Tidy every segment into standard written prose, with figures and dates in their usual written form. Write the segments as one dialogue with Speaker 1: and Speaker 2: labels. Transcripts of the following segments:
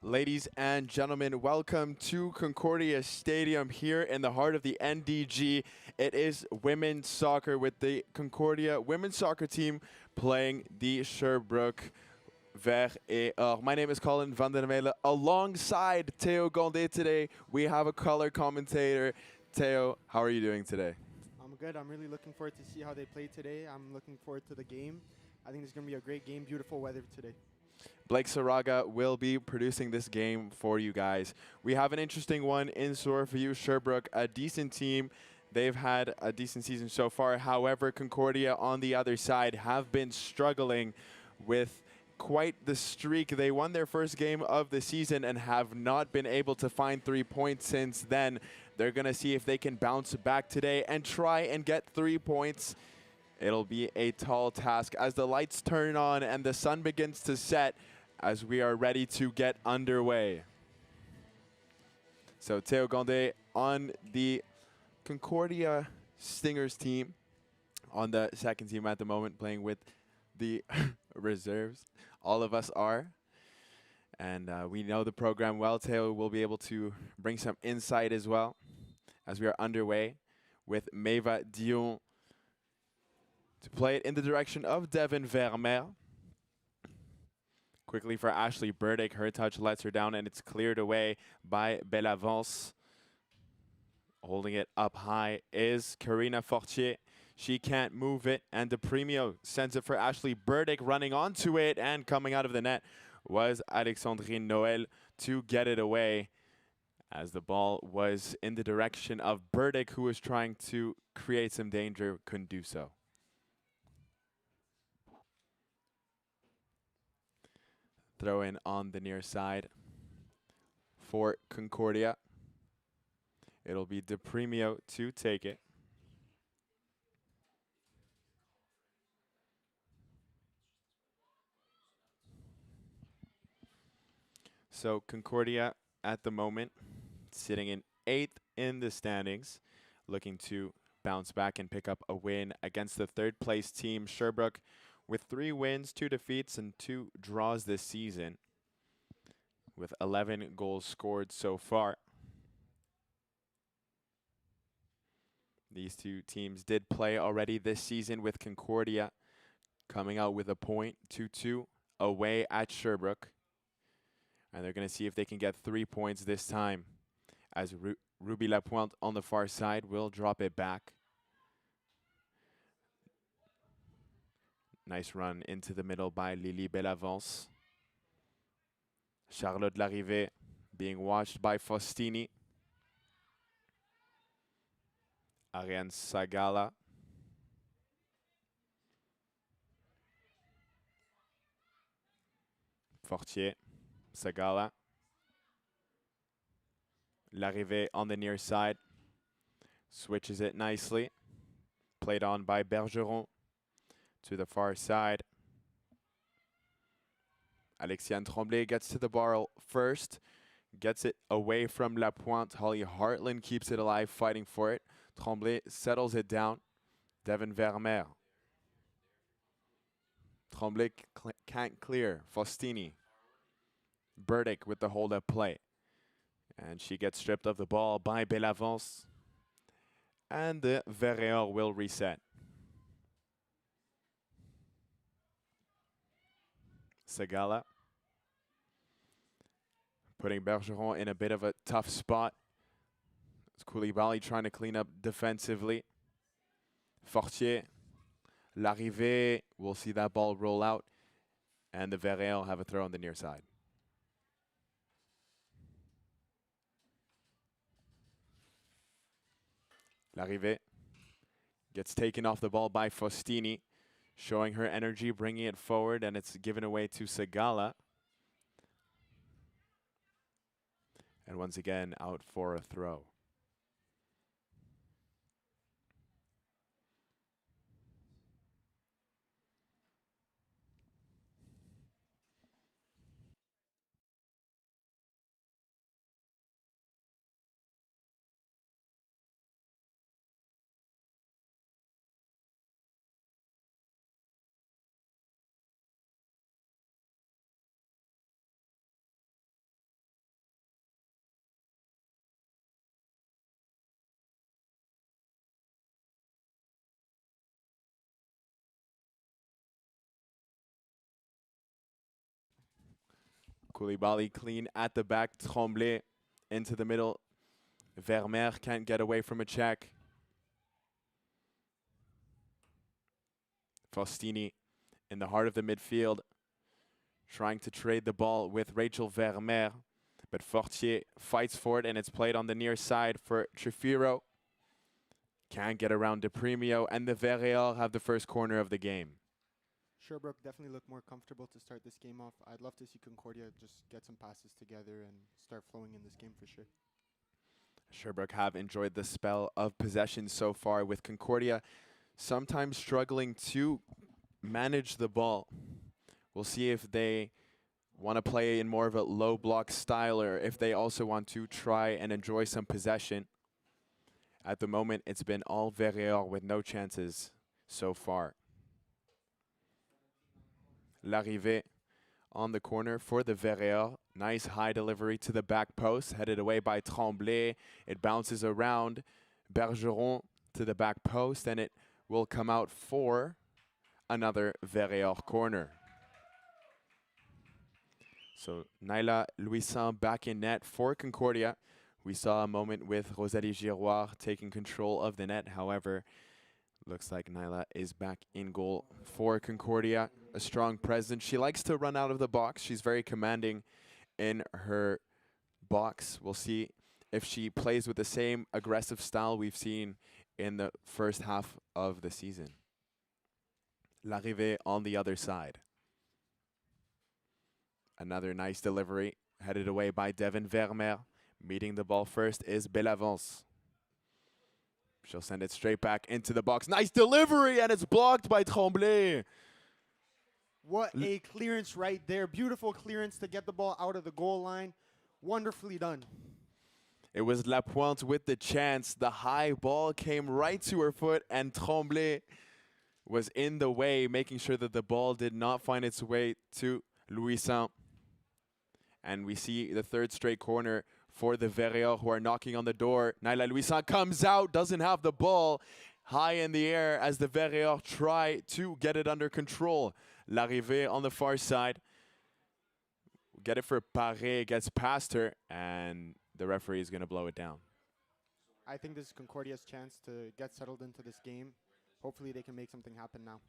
Speaker 1: Ladies and gentlemen, welcome to Concordia Stadium here in the heart of the NDG. It is women's soccer with the Concordia women's soccer team playing the Sherbrooke Vert et Or. My name is Colin van der Mele. Alongside Theo Gondé today, we have a color commentator. Theo, how are you doing today?
Speaker 2: I'm good. I'm really looking forward to see how they play today. I'm looking forward to the game. I think it's going to be a great game, beautiful weather today.
Speaker 1: Blake Saraga will be producing this game for you guys. We have an interesting one in store for you. Sherbrooke, a decent team. They've had a decent season so far. However, Concordia on the other side have been struggling with quite the streak. They won their first game of the season and have not been able to find 3 points since then. They're going to see if they can bounce back today and try and get 3 points. It'll be a tall task as the lights turn on and the sun begins to set as we are ready to get underway. So Theo Gondé on the Concordia Stingers team, on the second team at the moment, playing with the reserves. All of us are. And we know the program well. Theo will be able to bring some insight as well as we are underway with Meva Dion to play it in the direction of Devin Vermeer. Quickly for Ashley Burdick. Her touch lets her down, and it's cleared away by Bellavance. Holding it up high is Karina Fortier. She can't move it, and DePremio sends it for Ashley Burdick, running onto it, and coming out of the net was Alexandrine Noël to get it away, as the ball was in the direction of Burdick, who was trying to create some danger, couldn't do so. Throw in on the near side for Concordia. It'll be DePremio to take it. So Concordia at the moment sitting in 8th in the standings, looking to bounce back and pick up a win against the third place team, Sherbrooke, with 3 wins, 2 defeats, and 2 draws this season, with 11 goals scored so far. These two teams did play already this season, with Concordia coming out with a point, 2-2 away at Sherbrooke. And they're going to see if they can get 3 points this time, as Ruby Lapointe on the far side will drop it back. Nice run into the middle by Lily Bellavance. Charlotte Larrivée being watched by Faustini. Ariane Sagala. Fortier. Sagala. Larrivée on the near side. Switches it nicely. Played on by Bergeron to the far side. Alexiane Tremblay gets to the bar first. Gets it away from Lapointe. Holly Hartland keeps it alive, fighting for it. Tremblay settles it down. Devin Vermeer. Tremblay can't clear. Faustini. Burdick with the hold-up play. And she gets stripped of the ball by Bellavance. And the Verreor will reset. Sagala. Putting Bergeron in a bit of a tough spot. It's Koulibaly trying to clean up defensively. Fortier. Larrivée. We'll see that ball roll out. And the Verreor have a throw on the near side. Larrivée gets taken off the ball by Faustini, showing her energy, bringing it forward, and it's given away to Sagala. And once again, out for a throw. Koulibaly clean at the back. Tremblay into the middle. Vermeer can't get away from a check. Faustini in the heart of the midfield, trying to trade the ball with Rachel Vermeer. But Fortier fights for it, and it's played on the near side for Trifiro. Can't get around De Premio, and the Verreal have the first corner of the game.
Speaker 2: Sherbrooke definitely look more comfortable to start this game off. I'd love to see Concordia just get some passes together and start flowing in this game for sure.
Speaker 1: Sherbrooke have enjoyed the spell of possession so far, with Concordia sometimes struggling to manage the ball. We'll see if they want to play in more of a low block style, or if they also want to try and enjoy some possession. At the moment, it's been all Verreal with no chances so far. Larrivée on the corner for the Verreal. Nice high delivery to the back post, headed away by Tremblay. It bounces around Bergeron to the back post, and it will come out for another Verreal corner. So Naila Louisan back in net for Concordia. We saw a moment with Rosalie Giroir taking control of the net. However, looks like Naila is back in goal for Concordia. A strong presence. She likes to run out of the box. She's very commanding in her box. We'll see if she plays with the same aggressive style we've seen in the first half of the season. Larrivée on the other side. Another nice delivery, headed away by Devin Vermeer. Meeting the ball first is Bellavance. She'll send it straight back into the box. Nice delivery, and it's blocked by Tremblay.
Speaker 2: What a clearance right there. Beautiful clearance to get the ball out of the goal line. Wonderfully done.
Speaker 1: It was Lapointe with the chance. The high ball came right to her foot, and Tremblay was in the way, making sure that the ball did not find its way to Louisan. And we see the third straight corner for the Verreal, who are knocking on the door. Naila Louisan comes out, doesn't have the ball, high in the air as the Verreal try to get it under control. Larrivée on the far side. Get it for Paré, gets past her, and the referee is going to blow it down.
Speaker 2: I think this is Concordia's chance to get settled into this game. Hopefully they can make something happen now.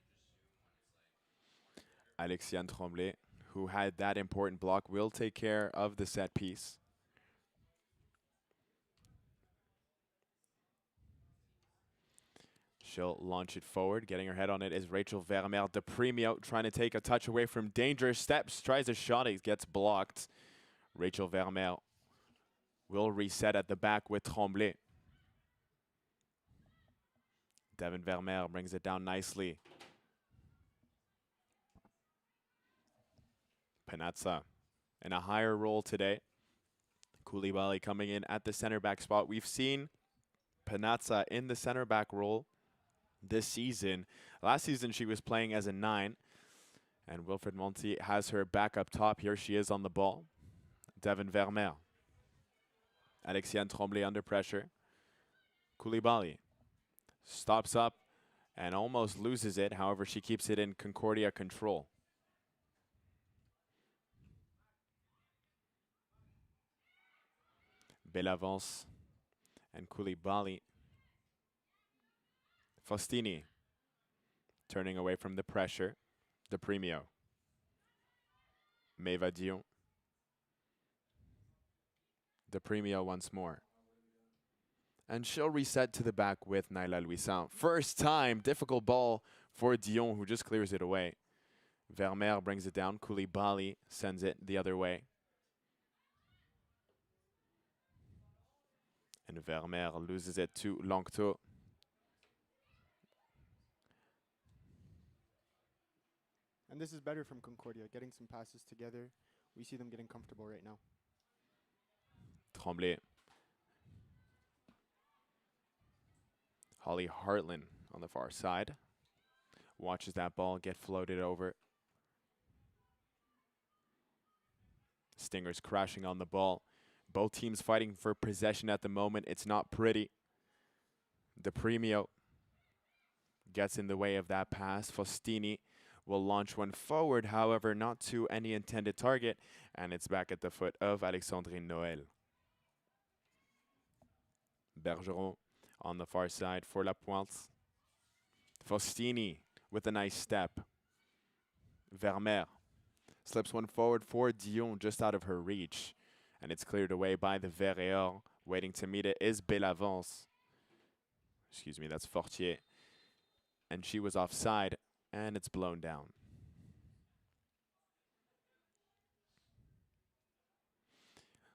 Speaker 1: Alexiane Tremblay, who had that important block, will take care of the set piece. She'll launch it forward. Getting her head on it is Rachel Vermeer. De Premio trying to take a touch away from dangerous steps. Tries a shot. It gets blocked. Rachel Vermeer will reset at the back with Tremblay. Devin Vermeer brings it down nicely. Panazza in a higher role today. Koulibaly coming in at the center back spot. We've seen Panazza in the center back role this season. Last season she was playing as a 9, and Wilfred Monti has her back up top. Here she is on the ball. Devin Vermeer. Alexiane Tremblay under pressure. Koulibaly stops up and almost loses it. However, she keeps it in Concordia control. Bellavance and Koulibaly. Faustini turning away from the pressure. De Premio. Meva Dion. De Premio once more. And she'll reset to the back with Naila Louisan. First time, difficult ball for Dion, who just clears it away. Vermeer brings it down. Koulibaly sends it the other way. And Vermeer loses it to Longto.
Speaker 2: And this is better from Concordia, getting some passes together. We see them getting comfortable right now.
Speaker 1: Tremblay. Holly Hartland on the far side. Watches that ball get floated over. Stingers crashing on the ball. Both teams fighting for possession at the moment. It's not pretty. De Premio gets in the way of that pass. Faustini will launch one forward, however, not to any intended target, and it's back at the foot of Alexandrine Noël. Bergeron on the far side for La Pointe. Faustini with a nice step. Vermeer slips one forward for Dion just out of her reach. And it's cleared away by the Verreor. Waiting to meet it is Bellavance. Excuse me, that's Fortier. And she was offside, and it's blown down.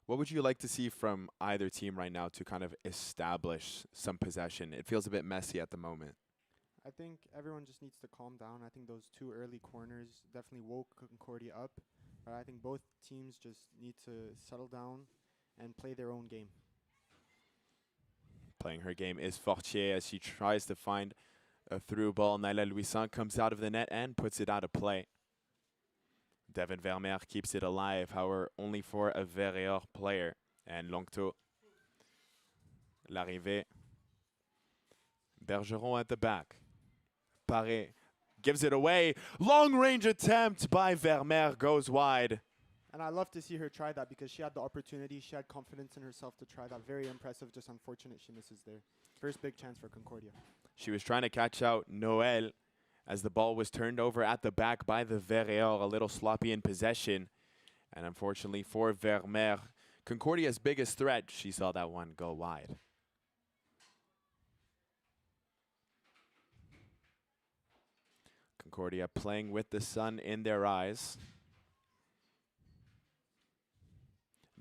Speaker 1: What would you like to see from either team right now to kind of establish some possession? It feels a bit messy at the moment.
Speaker 2: I think everyone just needs to calm down. I think those two early corners definitely woke Concordia up. But I think both teams just need to settle down and play their own game.
Speaker 1: Playing her game is Fortier as she tries to find a through ball. Naila Louison comes out of the net and puts it out of play. Devin Vermeer keeps it alive, however, only for a Verreor player. And Longto. L'arrivée. Bergeron at the back. Paré gives it away. Long range attempt by Vermeer goes wide.
Speaker 2: And I love to see her try that because she had the opportunity. She had confidence in herself to try that. Very impressive. Just unfortunate she misses there. First big chance for Concordia.
Speaker 1: She was trying to catch out Noël as the ball was turned over at the back by the Verreor, a little sloppy in possession. And unfortunately for Vermeer, Concordia's biggest threat, she saw that one go wide. Concordia playing with the sun in their eyes.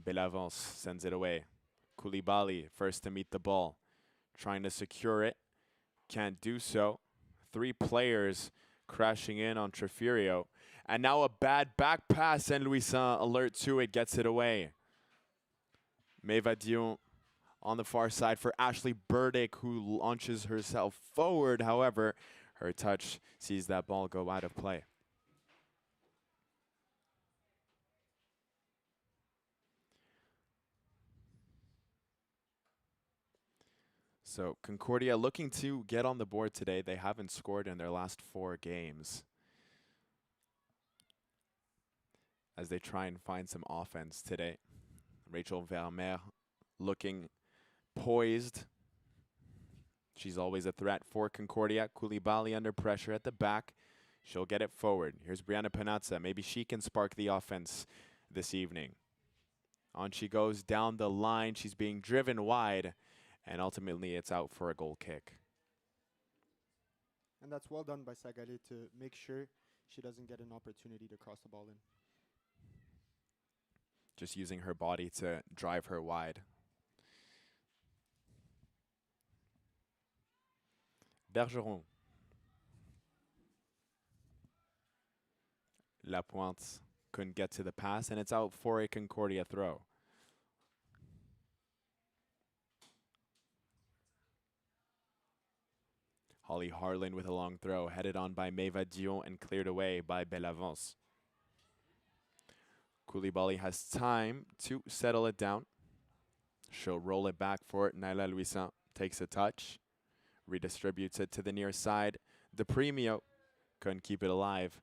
Speaker 1: Bellavance sends it away. Koulibaly first to meet the ball. Trying to secure it. Can't do so. 3 players crashing in on Trefirio. And now a bad back pass, and Louison alert to it, gets it away. Meva Dion on the far side for Ashley Burdick, who launches herself forward. However, her touch sees that ball go out of play. So Concordia looking to get on the board today. They haven't scored in their last 4 games, as they try and find some offense today. Rachel Vermeer looking poised. She's always a threat for Concordia. Koulibaly under pressure at the back. She'll get it forward. Here's Brianna Panazza. Maybe she can spark the offense this evening. On she goes down the line. She's being driven wide. And ultimately, it's out for a goal kick.
Speaker 2: And that's well done by Sagale to make sure she doesn't get an opportunity to cross the ball in.
Speaker 1: Just using her body to drive her wide. Bergeron. La Pointe couldn't get to the pass, and it's out for a Concordia throw. Holly Harlan with a long throw, headed on by Meva Dion and cleared away by Bellavance. Koulibaly has time to settle it down. She'll roll it back for Naila Louison. Takes a touch, redistributes it to the near side. De Premio couldn't keep it alive.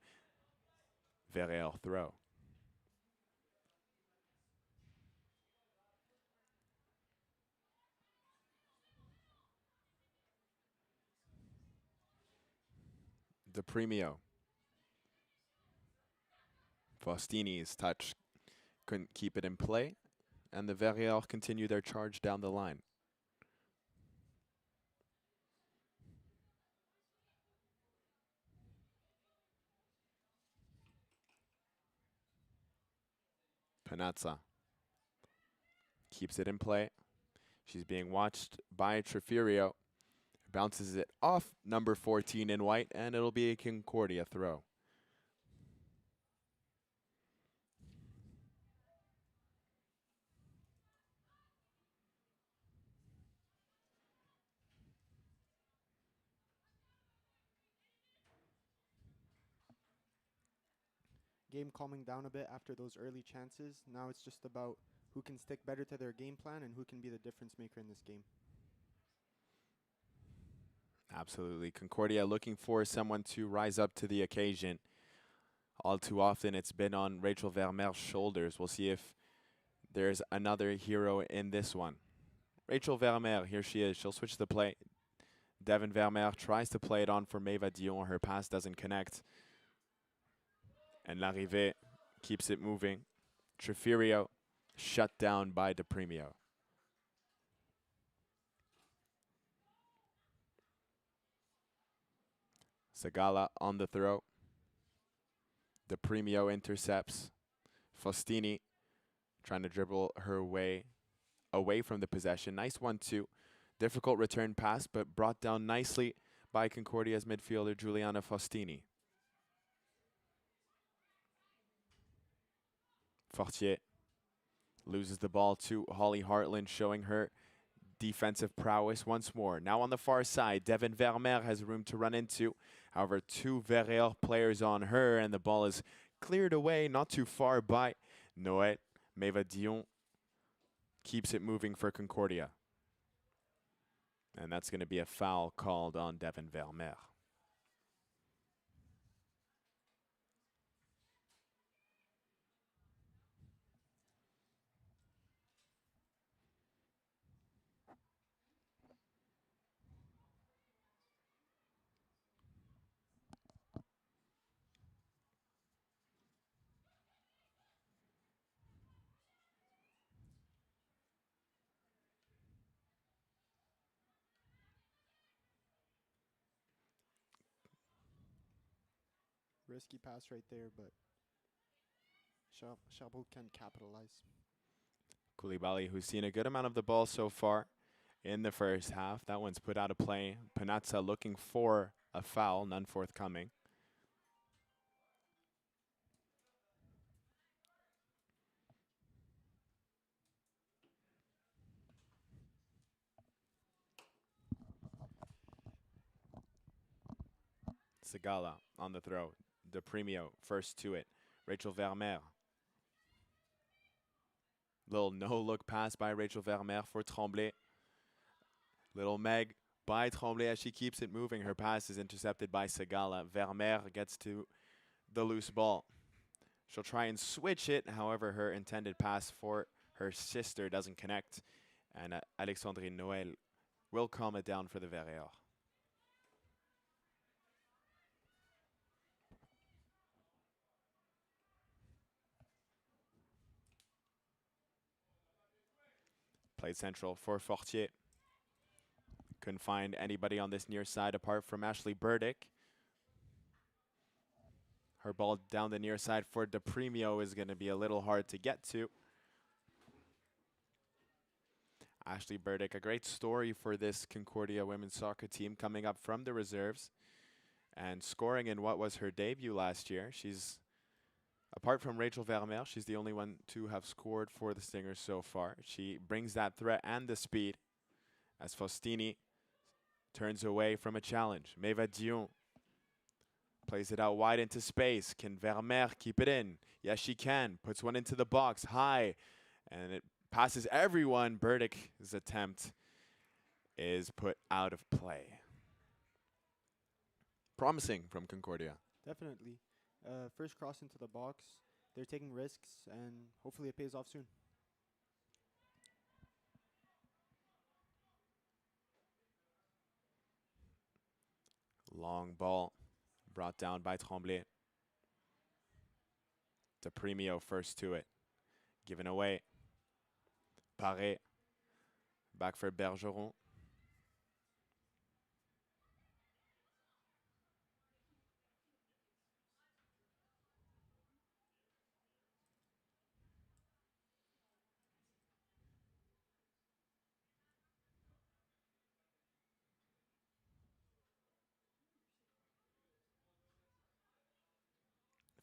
Speaker 1: Verreor throw. De Premio. Faustini's touch couldn't keep it in play, and the Verreor continue their charge down the line. Panazza keeps it in play. She's being watched by Trefirio. Bounces it off number 14 in white, and it'll be a Concordia throw.
Speaker 2: Game calming down a bit after those early chances. Now it's just about who can stick better to their game plan and who can be the difference maker in this game.
Speaker 1: Absolutely. Concordia looking for someone to rise up to the occasion. All too often, it's been on Rachel Vermeer's shoulders. We'll see if there's another hero in this one. Rachel Vermeer, here she is. She'll switch the play. Devin Vermeer tries to play it on for Meva Dion. Her pass doesn't connect. And Larrivée keeps it moving. Trefirio shut down by DePremio. Sagala on the throw. DePremio intercepts. Faustini trying to dribble her way away from the possession. Nice 1-2. Difficult return pass, but brought down nicely by Concordia's midfielder Giuliana Faustini. Fortier loses the ball to Holly Hartland, showing her defensive prowess once more. Now on the far side, Devin Vermeer has room to run into. However, two Verrières players on her, and the ball is cleared away not too far by Noët. Meva Dion keeps it moving for Concordia. And that's going to be a foul called on Devin Vermeer.
Speaker 2: Risky pass right there, but Sherbrooke can capitalize.
Speaker 1: Koulibaly, who's seen a good amount of the ball so far in the first half. That one's put out of play. Panazza looking for a foul, none forthcoming. Sagala on the throw. DePremio first to it. Rachel Vermeer. Little no-look pass by Rachel Vermeer for Tremblay. Little Meg by Tremblay as she keeps it moving. Her pass is intercepted by Sagala. Vermeer gets to the loose ball. She'll try and switch it. However, her intended pass for her sister doesn't connect. And Alexandrine Noël will calm it down for the Verrières. Played central for Fortier. Couldn't find anybody on this near side apart from Ashley Burdick. Her ball down the near side for DePremio is going to be a little hard to get to. Ashley Burdick, a great story for this Concordia women's soccer team, coming up from the reserves and scoring in what was her debut last year. She's, apart from Rachel Vermeer, she's the only one to have scored for the Stingers so far. She brings that threat and the speed as Faustini turns away from a challenge. Meva Dion plays it out wide into space. Can Vermeer keep it in? Yes, she can. Puts one into the box high, and it passes everyone. Burdick's attempt is put out of play. Promising from Concordia.
Speaker 2: Definitely. First cross into the box. They're taking risks, and hopefully it pays off soon.
Speaker 1: Long ball brought down by Tremblay. DePremio first to it. Given away. Paré. Back for Bergeron.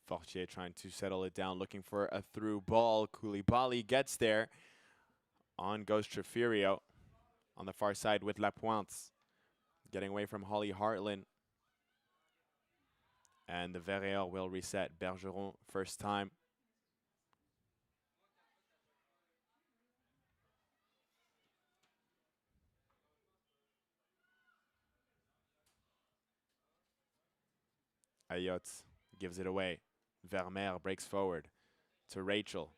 Speaker 1: Fortier trying to settle it down, looking for a through ball. Koulibaly gets there. On goes Trefirio on the far side with Lapointe. Getting away from Holly Hartland. And the Verrières will reset. Bergeron, first time. Ayotte gives it away. Vermeer breaks forward to Rachel.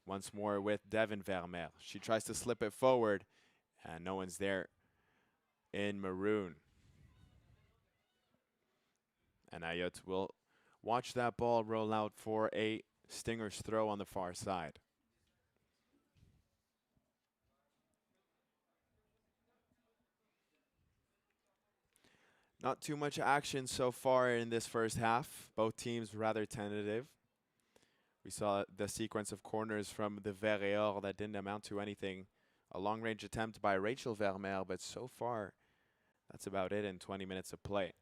Speaker 1: Once more with Devin Vermeer. She tries to slip it forward, and no one's there in maroon. And Ayot will watch that ball roll out for a Stinger's throw on the far side. Not too much action so far in this first half. Both teams rather tentative. We saw the sequence of corners from the Verreor that didn't amount to anything. A long-range attempt by Rachel Vermeer, but so far, that's about it in 20 minutes of play.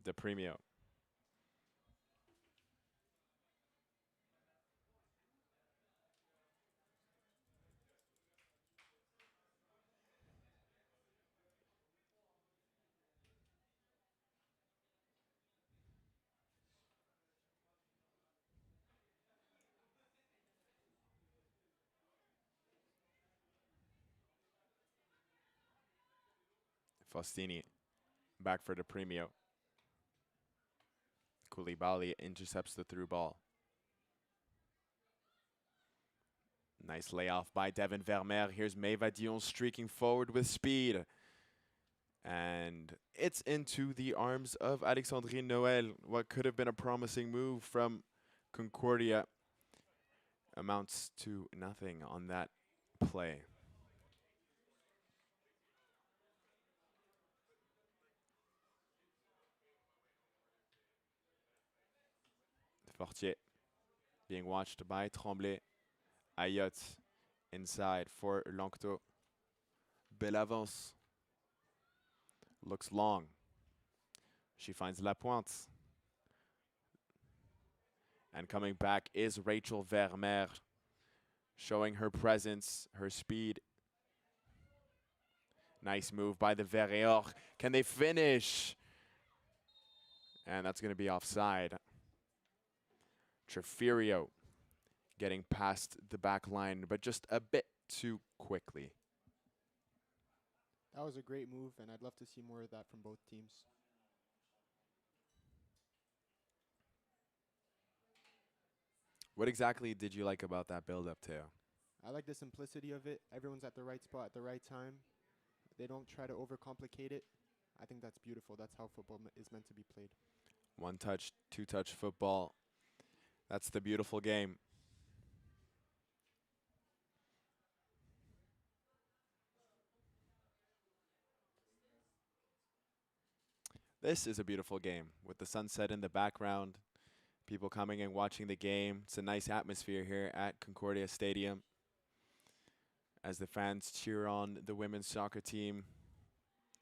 Speaker 1: De Premio. Faustini back for De Premio. Koulibaly intercepts the through ball. Nice layoff by Devin Vermeer. Here's Maeva Dion streaking forward with speed. And it's into the arms of Alexandrine Noël. What could have been a promising move from Concordia amounts to nothing on that play. Fortier being watched by Tremblay. Ayot inside for Lanctot. Belle avance. Looks long. She finds Lapointe. And coming back is Rachel Vermeer, showing her presence, her speed. Nice move by the Verreor. Can they finish? And that's going to be offside. Treferio getting past the back line, but just a bit too quickly.
Speaker 2: That was a great move, and I'd love to see more of that from both teams.
Speaker 1: What exactly did you like about that build-up, Teo?
Speaker 2: I like the simplicity of it. Everyone's at the right spot at the right time. They don't try to overcomplicate it. I think that's beautiful. That's how football is meant to be played.
Speaker 1: One touch, two touch football. That's the beautiful game. This is a beautiful game with the sunset in the background. People coming and watching the game. It's a nice atmosphere here at Concordia Stadium as the fans cheer on the women's soccer team,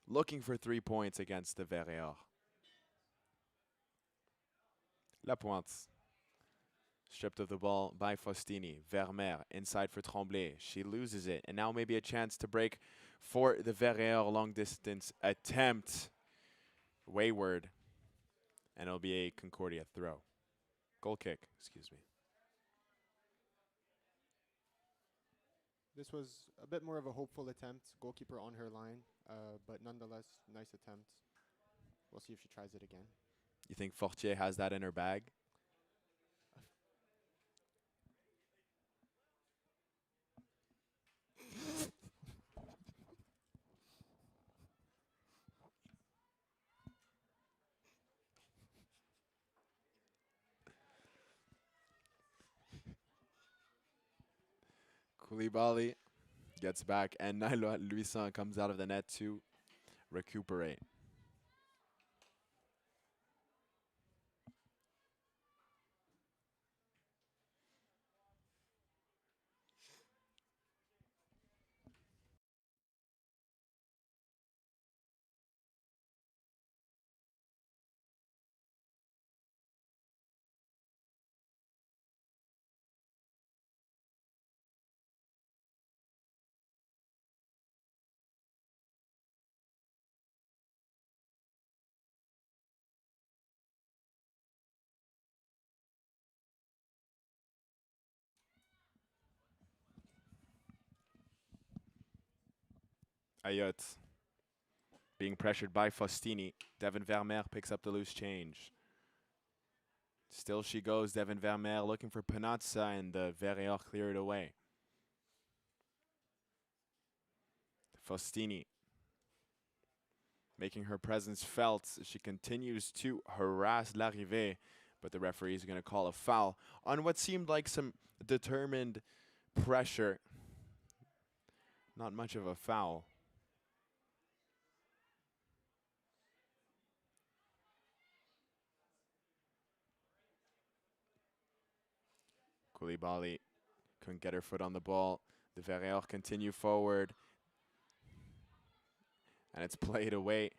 Speaker 1: looking for 3 points against the Verreor. Lapointe, stripped of the ball by Faustini. Vermeer inside for Tremblay. She loses it, and now maybe a chance to break for the Verreor long distance attempt. Wayward, and it'll be a Concordia throw. Goal kick, excuse me.
Speaker 2: This was a bit more of a hopeful attempt. Goalkeeper on her line, but nonetheless, nice attempt. We'll see if she tries it again.
Speaker 1: You think Fortier has that in her bag? Koulibaly gets back, and Naila Louison comes out of the net to recuperate. Ayot Being pressured by Faustini. Devin Vermeer picks up the loose change. Still she goes, Devin Vermeer looking for Panazza, and Verreor cleared away. Faustini making her presence felt. She continues to harass Larrivée, but the referee is going to call a foul on what seemed like some determined pressure. Not much of a foul. Koulibaly couldn't get her foot on the ball. The Verreor continue forward. And it's played away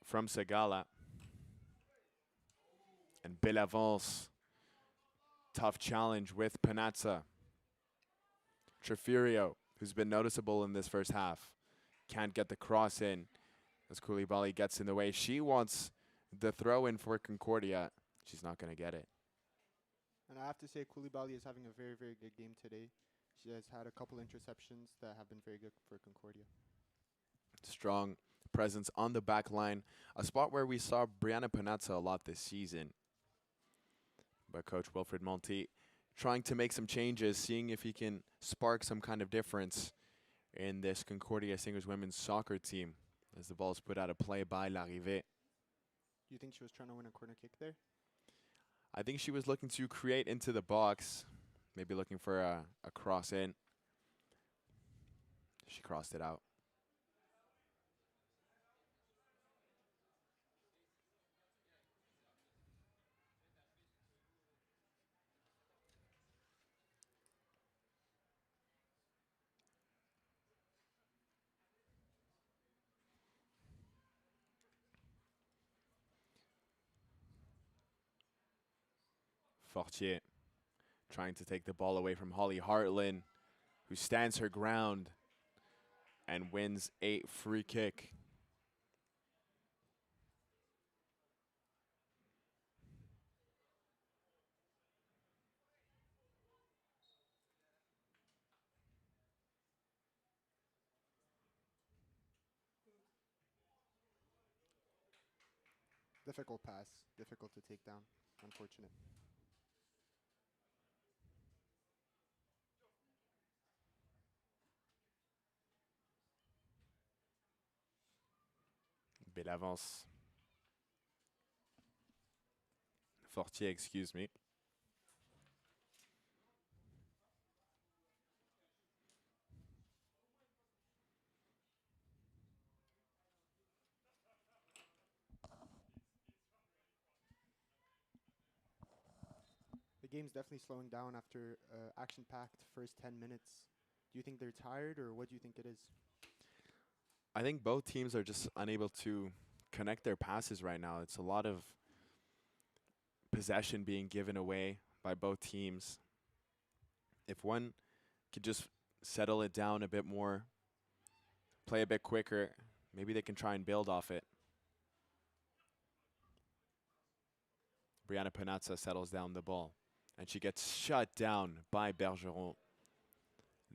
Speaker 1: from Segala. And Belavance. Tough challenge with Panazza. Trefirio, who's been noticeable in this first half, can't get the cross in as Koulibaly gets in the way. She wants the throw in for Concordia. She's not going to get it.
Speaker 2: And I have to say, Koulibaly is having a very, very good game today. She has had a couple interceptions that have been very good for Concordia.
Speaker 1: Strong presence on the back line, a spot where we saw Brianna Panazza a lot this season. But Coach Wilfred Monti trying to make some changes, seeing if he can spark some kind of difference in this Concordia Stingers women's soccer team as the ball is put out of play by Larrivée.
Speaker 2: Do you think she was trying to win a corner kick there?
Speaker 1: I think she was looking to create into the box, maybe looking for a cross in. She crossed it out. Fortier trying to take the ball away from Holly Hartland, who stands her ground and wins a free kick.
Speaker 2: Difficult pass, difficult to take down. Unfortunate.
Speaker 1: Belavance. Fortier, excuse me.
Speaker 2: The game's definitely slowing down after action-packed first 10 minutes. Do you think they're tired, or what do you think it is?
Speaker 1: I think both teams are just unable to connect their passes right now. It's a lot of possession being given away by both teams. If one could just settle it down a bit more, play a bit quicker, maybe they can try and build off it. Brianna Panazza settles down the ball, and she gets shut down by Bergeron.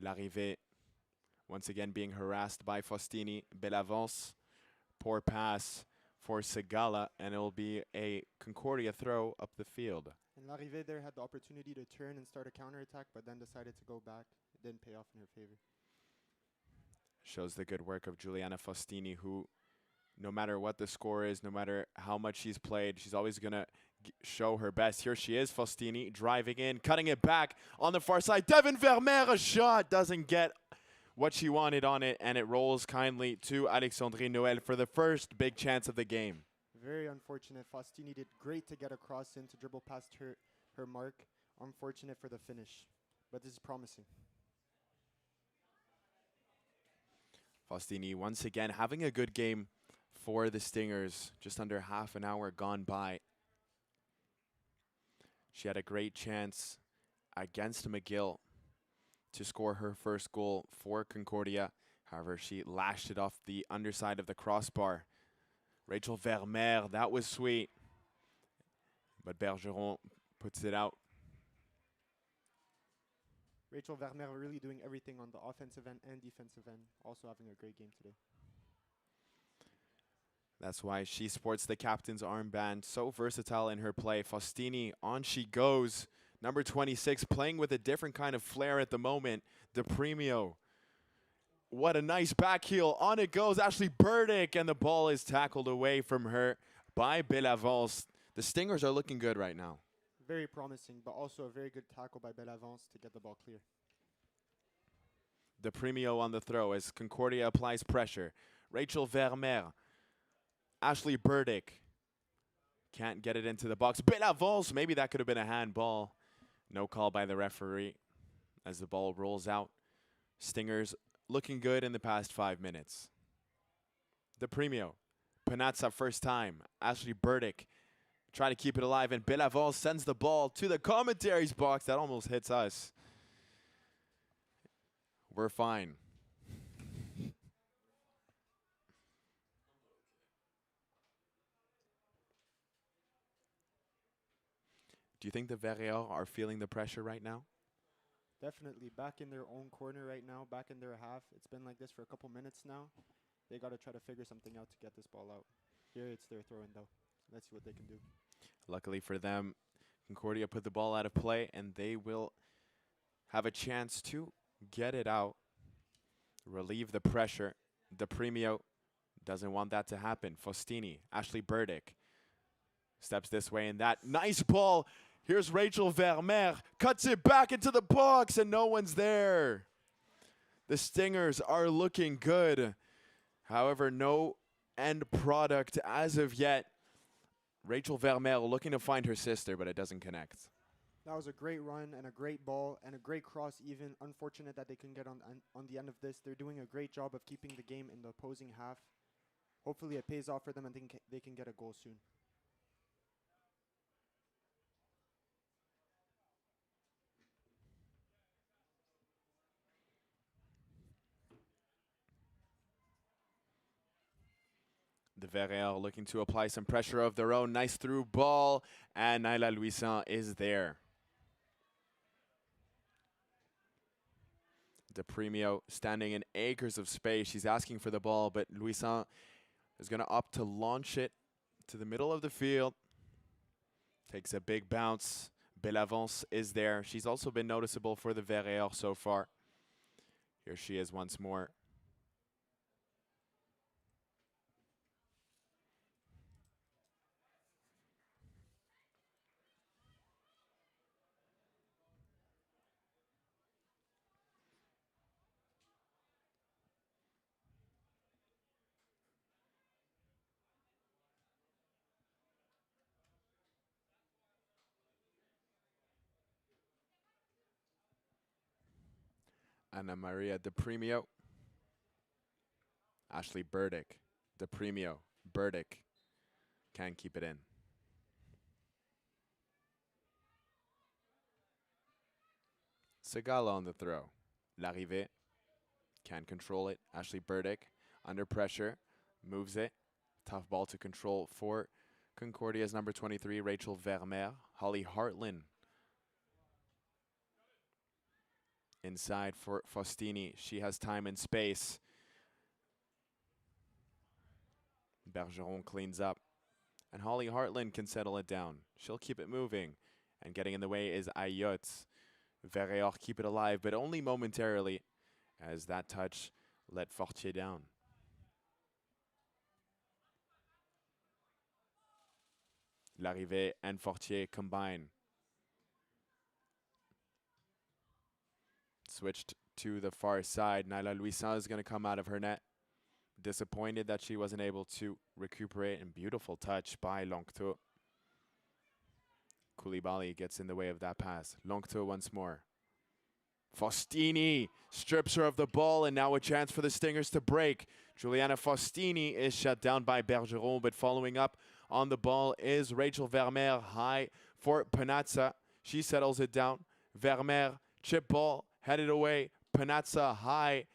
Speaker 1: Larrivée, once again being harassed by Faustini. Belavance, poor pass for Segala, and it will be a Concordia throw up the field.
Speaker 2: And Larrivée there had the opportunity to turn and start a counterattack, but then decided to go back. It didn't pay off in her favor.
Speaker 1: Shows the good work of Juliana Faustini, who, no matter what the score is, no matter how much she's played, she's always going to show her best. Here she is, Faustini, driving in, cutting it back on the far side. Devin Vermeer, a shot, doesn't get what she wanted on it, and it rolls kindly to Alexandrine Noël for the first big chance of the game.
Speaker 2: Very unfortunate. Faustini did great to get across in to dribble past her mark. Unfortunate for the finish, but this is promising.
Speaker 1: Faustini once again having a good game for the Stingers, just under half an hour gone by. She had a great chance against McGill to score her first goal for Concordia. However, she lashed it off the underside of the crossbar. Rachel Vermeer, that was sweet. But Bergeron puts it out.
Speaker 2: Rachel Vermeer really doing everything on the offensive end and defensive end. Also having a great game today.
Speaker 1: That's why she sports the captain's armband. So versatile in her play. Faustini, on she goes. Number 26, playing with a different kind of flair at the moment. De Premio. What a nice back heel. On it goes Ashley Burdick, and the ball is tackled away from her by Bellavance. The Stingers are looking good right now.
Speaker 2: Very promising, but also a very good tackle by Bellavance to get the ball clear.
Speaker 1: De Premio on the throw as Concordia applies pressure. Rachel Vermeer. Ashley Burdick. Can't get it into the box. Bellavance, maybe that could have been a handball. No call by the referee as the ball rolls out. Stingers looking good in the past 5 minutes. De Premio. Panazza first time. Ashley Burdick trying to keep it alive, and Bellavance sends the ball to the commentary's box. That almost hits us. We're fine. Do you think the Verreaux are feeling the pressure right now?
Speaker 2: Definitely back in their own corner right now, back in their half. It's been like this for a couple minutes now. They got to try to figure something out to get this ball out. Here it's their throw-in though. Let's see what they can do.
Speaker 1: Luckily for them, Concordia put the ball out of play, and they will have a chance to get it out, relieve the pressure. De Premio doesn't want that to happen. Faustini, Ashley Burdick steps this way, and that nice ball. Here's Rachel Vermeer, cuts it back into the box, and no one's there. The Stingers are looking good. However, no end product as of yet. Rachel Vermeer looking to find her sister, but it doesn't connect.
Speaker 2: That was a great run and a great ball and a great cross even. Unfortunate that they couldn't get on the end of this. They're doing a great job of keeping the game in the opposing half. Hopefully it pays off for them and they can get a goal soon.
Speaker 1: The Verreaux looking to apply some pressure of their own. Nice through ball, and Naila Louisan is there. De Premio standing in acres of space. She's asking for the ball, but Louisan is going to opt to launch it to the middle of the field. Takes a big bounce. Bellavance is there. She's also been noticeable for the Verreaux so far. Here she is once more. Ana Maria De Premio. Ashley Burdick. De Premio. Burdick. Can't keep it in. Segala on the throw. Larrivée. Can't control it. Ashley Burdick under pressure. Moves it. Tough ball to control for Concordia's number 23, Rachel Vermeer. Holly Hartland inside for Faustini. She has time and space. Bergeron cleans up. And Holly Hartland can settle it down. She'll keep it moving. And getting in the way is Ayotte. Verreaux keep it alive, but only momentarily, as that touch let Fortier down. Larrivée and Fortier combine. Switched to the far side. Naila Louisan is going to come out of her net. Disappointed that she wasn't able to recuperate, and beautiful touch by Longto. Koulibaly gets in the way of that pass. Longto once more. Faustini strips her of the ball, and now a chance for the Stingers to break. Juliana Faustini is shut down by Bergeron, but following up on the ball is Rachel Vermeer. High for Panazza. She settles it down. Vermeer, chip ball, headed away. Panazza high.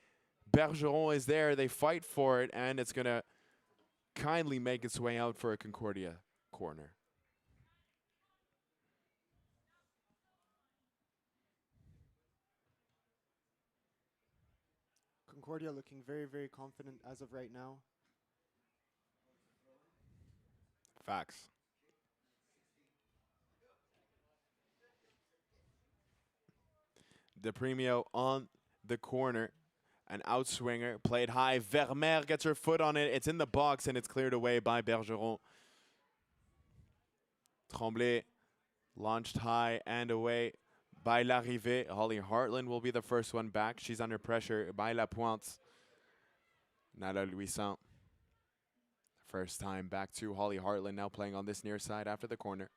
Speaker 1: Bergeron is there. They fight for it, and it's going to kindly make its way out for a Concordia corner.
Speaker 2: Concordia looking very, very confident as of right now.
Speaker 1: Facts. DePremio on the corner. An outswinger played high. Vermeer gets her foot on it. It's in the box and it's cleared away by Bergeron. Tremblay launched high and away by Larrivée. Holly Hartland will be the first one back. She's under pressure by Lapointe. Nala Louison. First time back to Holly Hartland, now playing on this near side after the corner.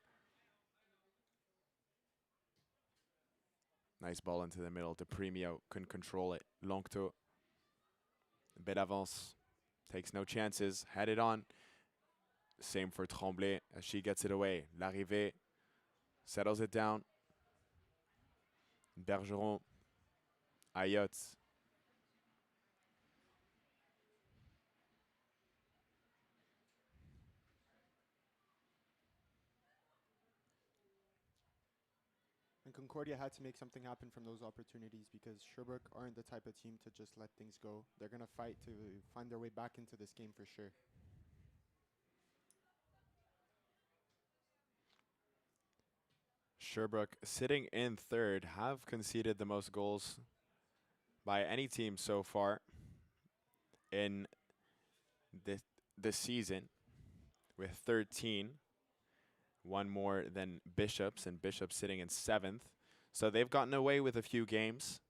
Speaker 1: Nice ball into the middle. DePremio couldn't control it. Longto. Belle avance. Takes no chances. Headed on. Same for Tremblay as she gets it away. Larrivée settles it down. Bergeron. Ayotte.
Speaker 2: And Concordia had to make something happen from those opportunities because Sherbrooke aren't the type of team to just let things go. They're going to fight to find their way back into this game for sure.
Speaker 1: Sherbrooke sitting in third, have conceded the most goals by any team so far in this season with 13. One more than Bishops, and Bishops sitting in 7th. So they've gotten away with a few games,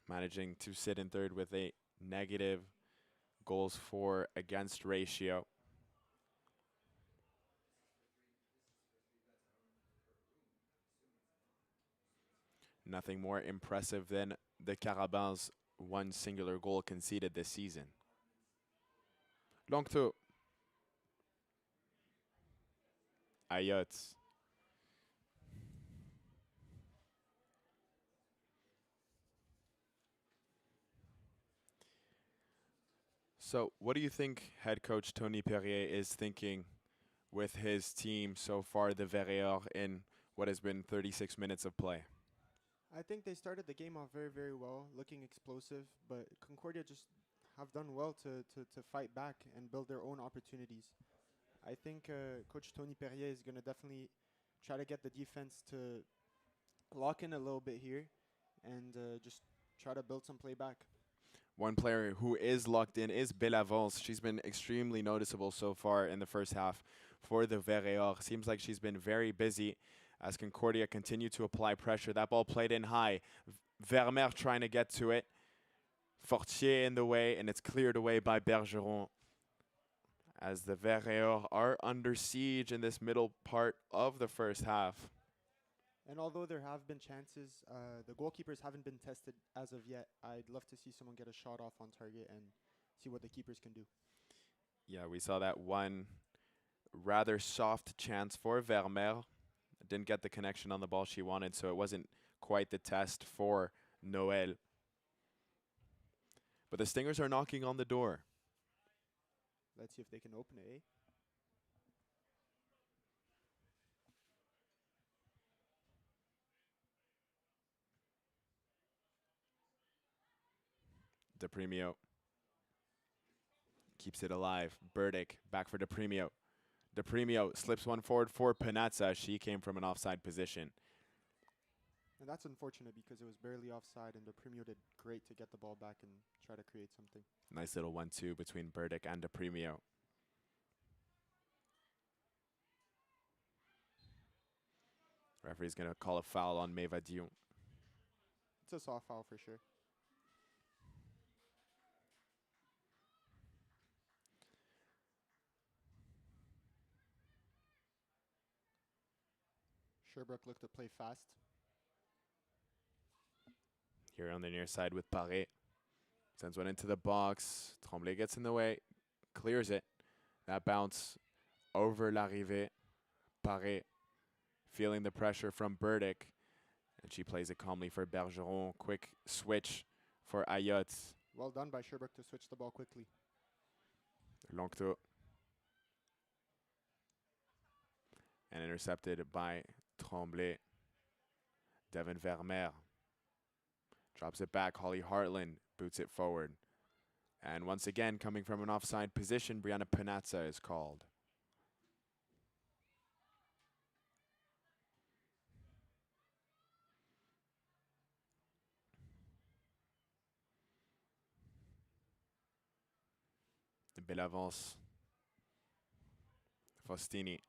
Speaker 1: managing to sit in third with a negative goals for against ratio. Nothing more impressive than the Carabins' one singular goal conceded this season. Longto. Ayotte. So what do you think head coach Tony Perrier is thinking with his team so far, the Verreor, in what has been 36 minutes of play?
Speaker 2: I think they started the game off very, very well, looking explosive, but Concordia just have done well to fight back and build their own opportunities. I think Coach Tony Perrier is going to definitely try to get the defense to lock in a little bit here and just try to build some play back.
Speaker 1: One player who is locked in is Bellavance. She's been extremely noticeable so far in the first half for the Verreor. Seems like she's been very busy as Concordia continue to apply pressure. That ball played in high. Vermeer trying to get to it. Fortier in the way, and it's cleared away by Bergeron. As the Verreor are under siege in this middle part of the first half.
Speaker 2: And although there have been chances, the goalkeepers haven't been tested as of yet. I'd love to see someone get a shot off on target and see what the keepers can do.
Speaker 1: Yeah, we saw that one rather soft chance for Vermeer. Didn't get the connection on the ball she wanted, so it wasn't quite the test for Noël. But the Stingers are knocking on the door.
Speaker 2: Let's see if they can open it, eh?
Speaker 1: DePremio keeps it alive. Burdick back for DePremio. DePremio slips one forward for Panazza. She came from an offside position.
Speaker 2: And that's unfortunate because it was barely offside, and DePremio did great to get the ball back and try to create something.
Speaker 1: Nice little 1-2 between Burdick and DePremio. Referee's going to call a foul on Meva Dion.
Speaker 2: It's a soft foul for sure. Sherbrooke looked to play fast.
Speaker 1: Here on the near side with Paré. Sends one into the box. Tremblay gets in the way. Clears it. That bounce over Larrivée. Paré feeling the pressure from Burdick. And she plays it calmly for Bergeron. Quick switch for Ayotte.
Speaker 2: Well done by Sherbrooke to switch the ball quickly.
Speaker 1: Longto. And intercepted by Tremblay. Devin Vermeer drops it back. Holly Hartland boots it forward. And once again, coming from an offside position, Brianna Panazza is called. Belle avance. Faustini.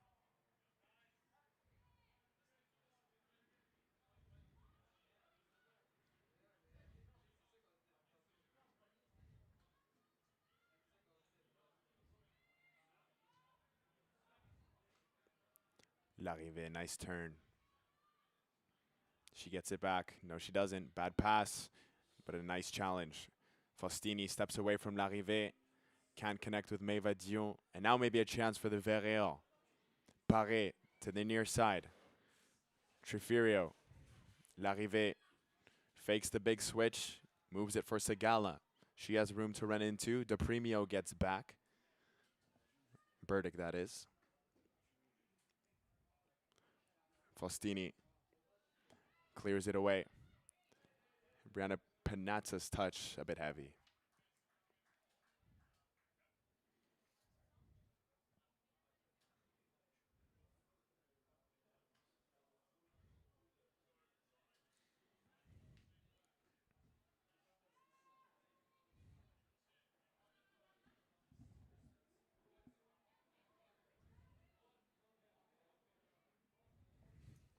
Speaker 1: Larrivée, nice turn. She gets it back. No, she doesn't. Bad pass, but a nice challenge. Faustini steps away from Larrivée. Can't connect with Maeva Dion. And now maybe a chance for the Verreal. Paré to the near side. Trefirio. Larrivée fakes the big switch. Moves it for Segala. She has room to run into. De Premio gets back. Burdick, that is. Faustini clears it away. Brianna Panazza's touch, a bit heavy.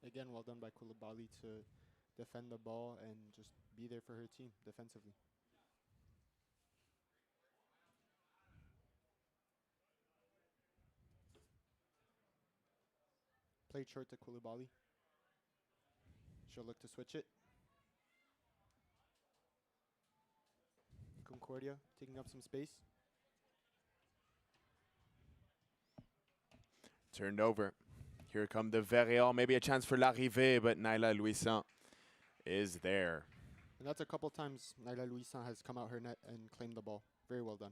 Speaker 2: Again, well done by Koulibaly to defend the ball and just be there for her team defensively. Played short to Koulibaly. She'll look to switch it. Concordia taking up some space.
Speaker 1: Turned over. Here come the Verreal. Maybe a chance for Larrivée, but Naila Louisan is there.
Speaker 2: And that's a couple times Naila Louisan has come out her net and claimed the ball. Very well done.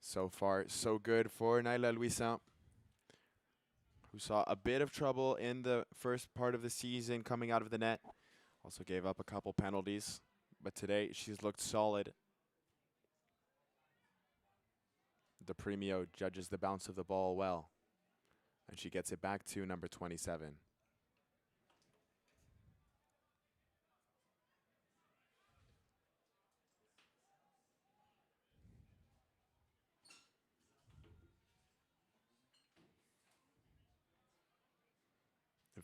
Speaker 1: So far, so good for Naila Louisan, who saw a bit of trouble in the first part of the season coming out of the net. Also gave up a couple penalties, but today she's looked solid. De Premio judges the bounce of the ball well, and she gets it back to number 27.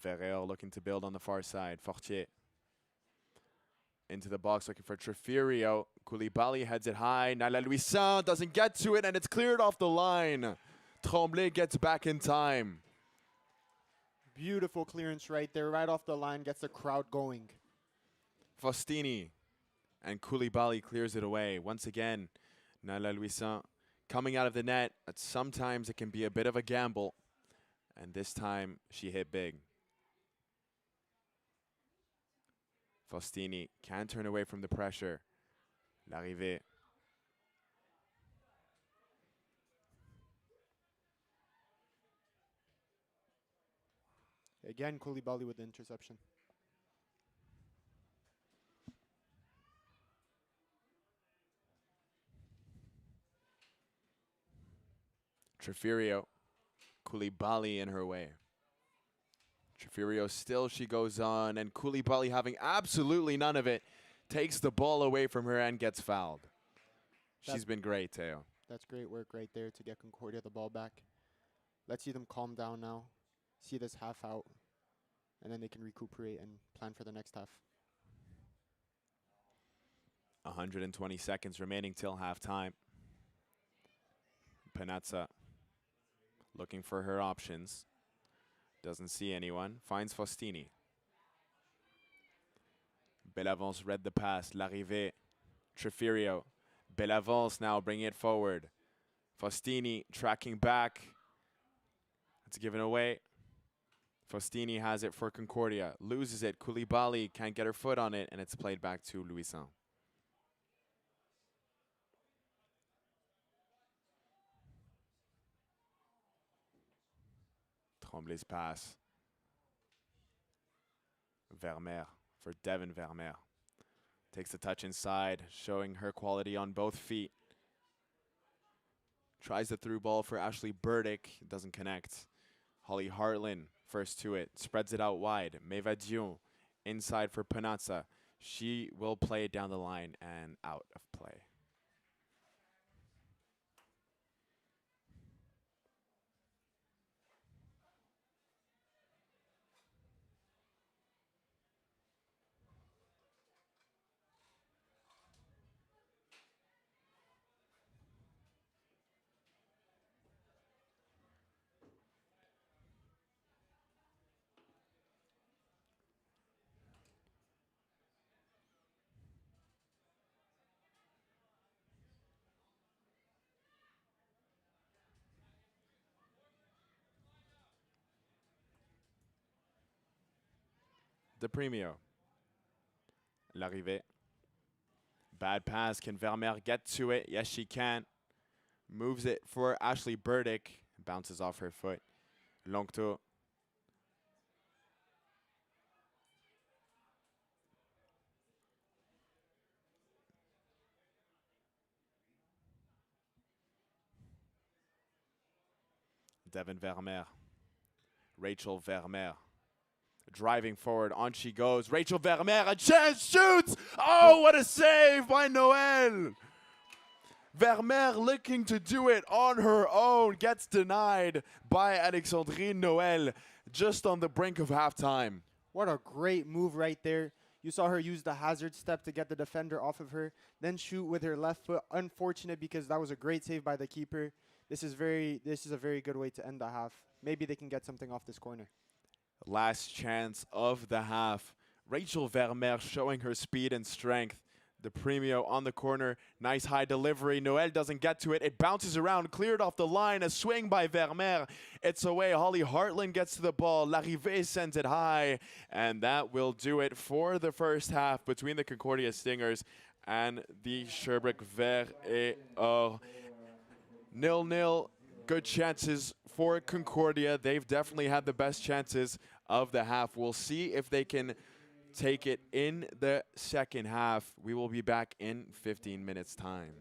Speaker 1: Verreal looking to build on the far side. Fortier into the box looking for Trefirio. Koulibaly heads it high. Naila Louisan doesn't get to it, and it's cleared off the line. Tremblay gets back in time.
Speaker 2: Beautiful clearance right there, right off the line, gets the crowd going.
Speaker 1: Faustini and Koulibaly clears it away. Once again, Naila Louisan coming out of the net. But sometimes it can be a bit of a gamble, and this time she hit big. Faustini can't turn away from the pressure. Larrivée.
Speaker 2: Again, Koulibaly with the interception.
Speaker 1: Trefirio. Koulibaly in her way. Trefirio still, she goes on, and Koulibaly, having absolutely none of it, takes the ball away from her and gets fouled. She's been great, Teo.
Speaker 2: That's great work right there to get Concordia the ball back. Let's see them calm down now, see this half out, and then they can recuperate and plan for the next half.
Speaker 1: 120 seconds remaining till halftime. Panazza looking for her options. Doesn't see anyone. Finds Faustini. Bellavance read the pass. Larrivée. Trefirio. Bellavance now bringing it forward. Faustini tracking back. It's given away. Faustini has it for Concordia. Loses it. Koulibaly can't get her foot on it, and it's played back to Louisan. Tremblay's pass. Vermeer for Devin Vermeer. Takes the touch inside, showing her quality on both feet. Tries the through ball for Ashley Burdick. Doesn't connect. Holly Hartland first to it. Spreads it out wide. Meva Dion inside for Panazza. She will play it down the line and out of play. De Premio. L'arrivée. Bad pass. Can Vermeer get to it? Yes, she can. Moves it for Ashley Burdick. Bounces off her foot. Longto. Devin Vermeer. Rachel Vermeer. Driving forward, on she goes. Rachel Vermeer, a chance, shoots! Oh, what a save by Noël! Vermeer looking to do it on her own, gets denied by Alexandrine Noël just on the brink of halftime.
Speaker 2: What a great move right there. You saw her use the hazard step to get the defender off of her, then shoot with her left foot. Unfortunate because that was a great save by the keeper. This is a very good way to end the half. Maybe they can get something off this corner.
Speaker 1: Last chance of the half. Rachel Vermeer showing her speed and strength. The Premio on the corner. Nice high delivery. Noël doesn't get to it. It bounces around. Cleared off the line. A swing by Vermeer. It's away. Holly Hartland gets to the ball. Larrivée sends it high. And that will do it for the first half between the Concordia Stingers and the Sherbrooke Vert et Or. 0-0. Good chances for Concordia. They've definitely had the best chances of the half. We'll see if they can take it in the second half. We will be back in 15 minutes' time.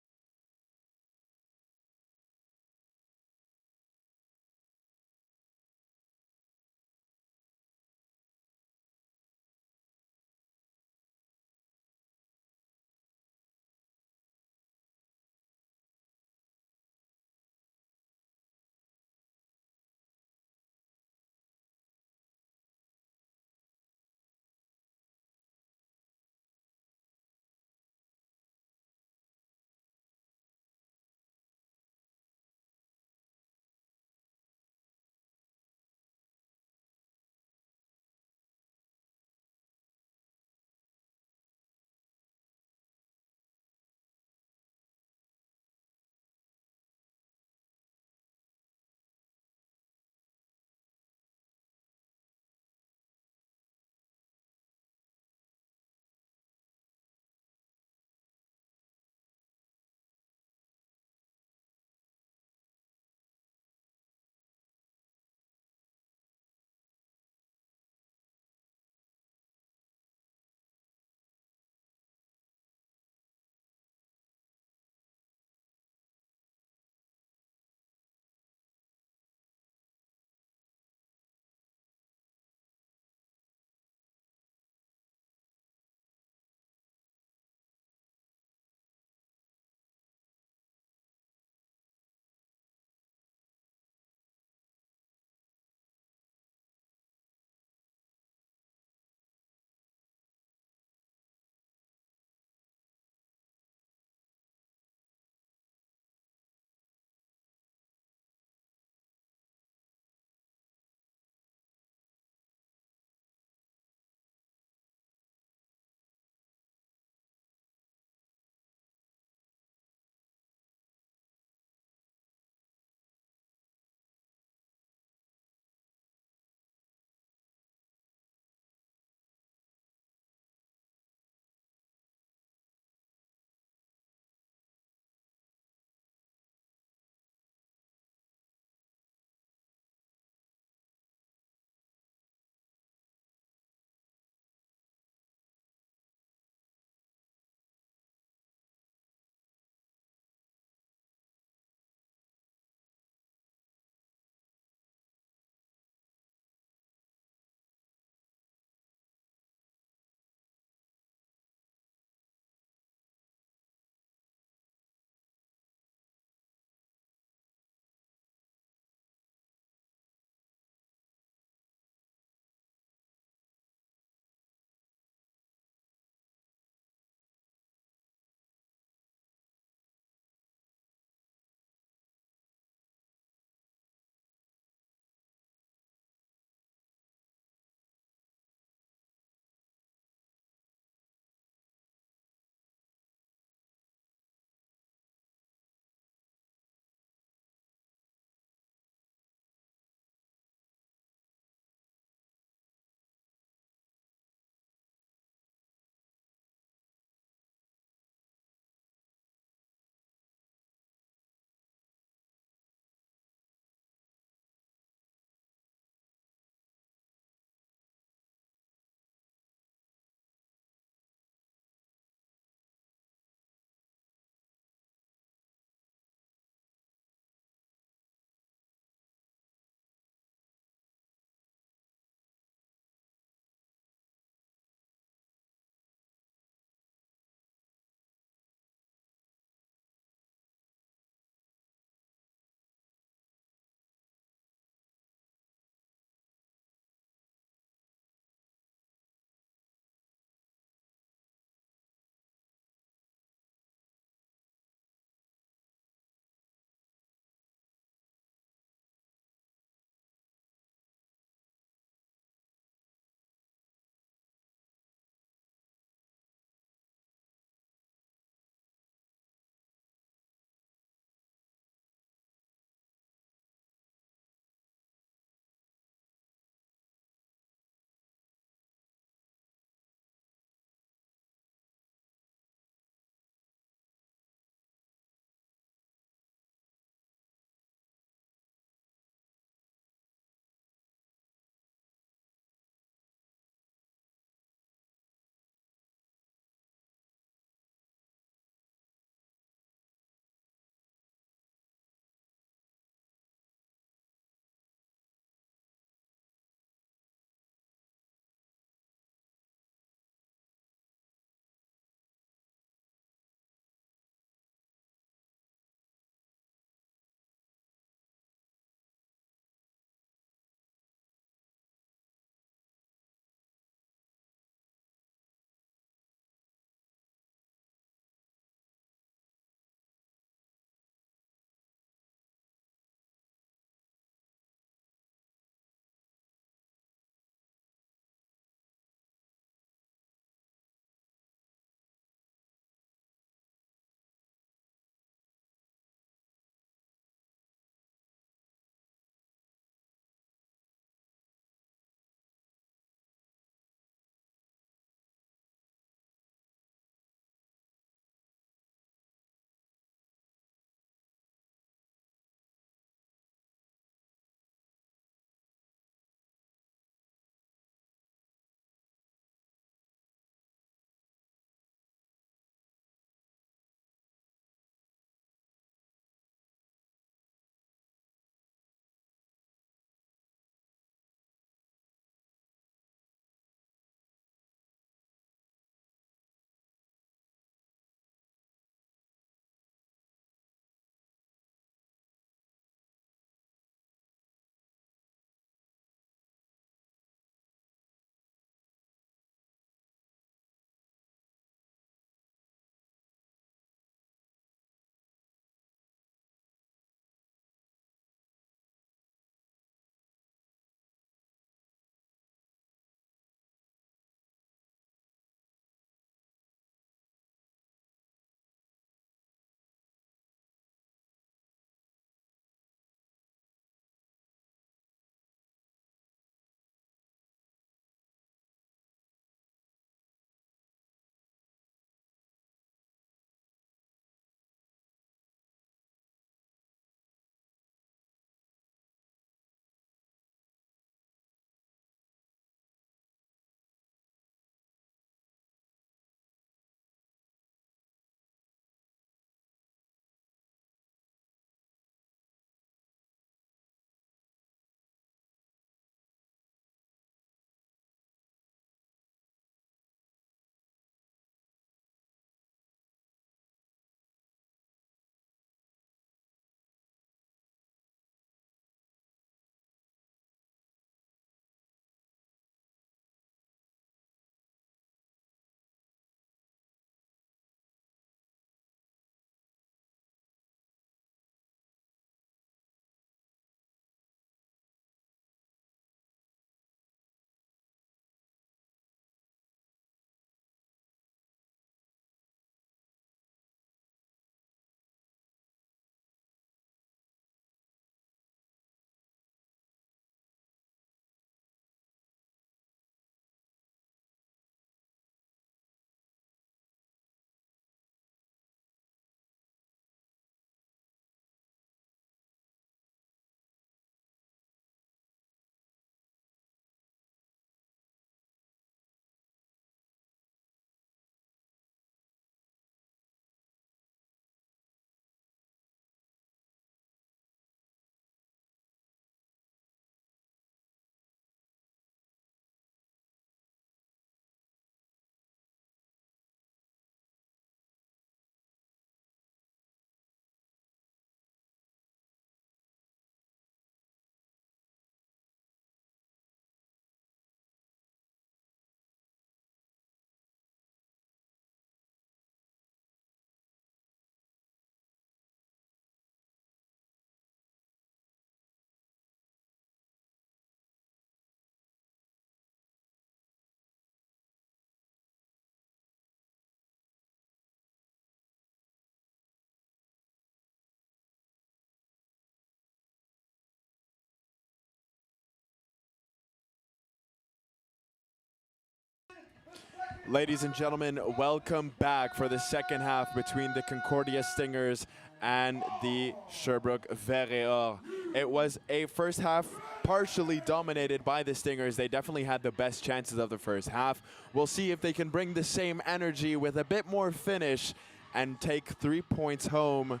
Speaker 1: Ladies and gentlemen, welcome back for the second half between the Concordia Stingers and the Sherbrooke Verts. It was a first half partially dominated by the Stingers. They definitely had the best chances of the first half. We'll see if they can bring the same energy with a bit more finish and take 3 points home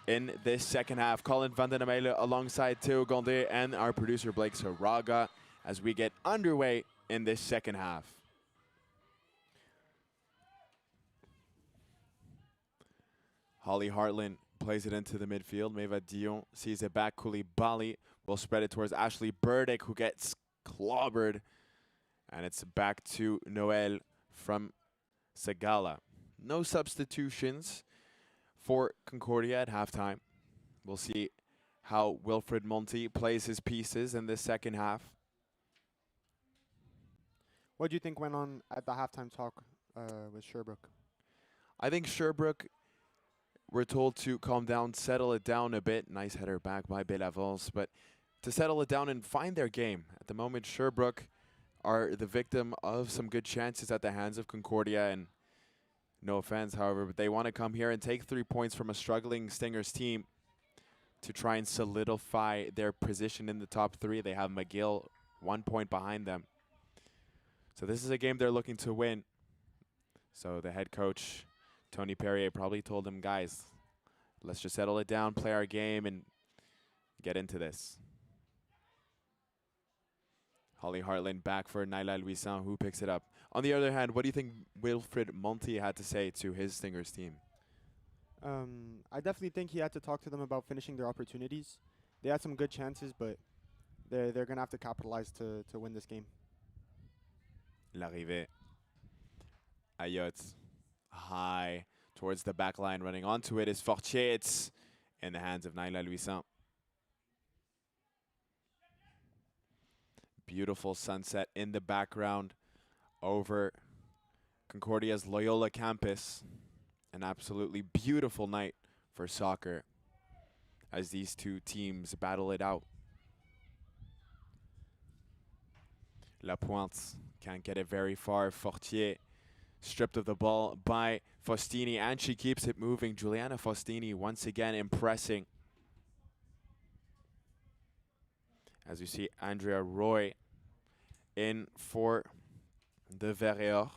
Speaker 1: in this second half. Colin van den Amele alongside Theo Gondé and our producer Blake Saraga as we get underway in this second half. Holly Hartland plays it into the midfield. Meva Dion sees it back. Koulibaly will spread it towards Ashley Burdick, who gets clobbered. And it's back to Noel from Segala. No substitutions for Concordia at halftime. We'll see how Wilfred Monti plays his pieces in the second half.
Speaker 2: What do you think went on at the halftime talk with Sherbrooke?
Speaker 1: I think Sherbrooke, we're told to calm down, settle it down a bit. Nice header back by Belavance, but to settle it down and find their game. At the moment, Sherbrooke are the victim of some good chances at the hands of Concordia, and no offense, however, but they want to come here and take 3 points from a struggling Stingers team to try and solidify their position in the top three. They have McGill 1 point behind them. So this is a game they're looking to win. So the head coach, Tony Perrier, probably told them, guys, let's just settle it down, play our game, and get into this. Holly Hartland back for Naila Louisan, who picks it up. On the other hand, what do you think Wilfred Monti had to say to his Stingers team?
Speaker 2: I definitely think he had to talk to them about finishing their opportunities. They had some good chances, but they're going to have to capitalize to win this game.
Speaker 1: L'arrivée. Ayotte. High towards the back line. Running onto it is Fortier. It's in the hands of Naila Louisan. Beautiful sunset in the background over Concordia's Loyola campus. An absolutely beautiful night for soccer as these two teams battle it out. Lapointe can't get it very far. Fortier stripped of the ball by Faustini, and she keeps it moving. Juliana Faustini once again impressing. As you see, Andrea Roy in for the Verts.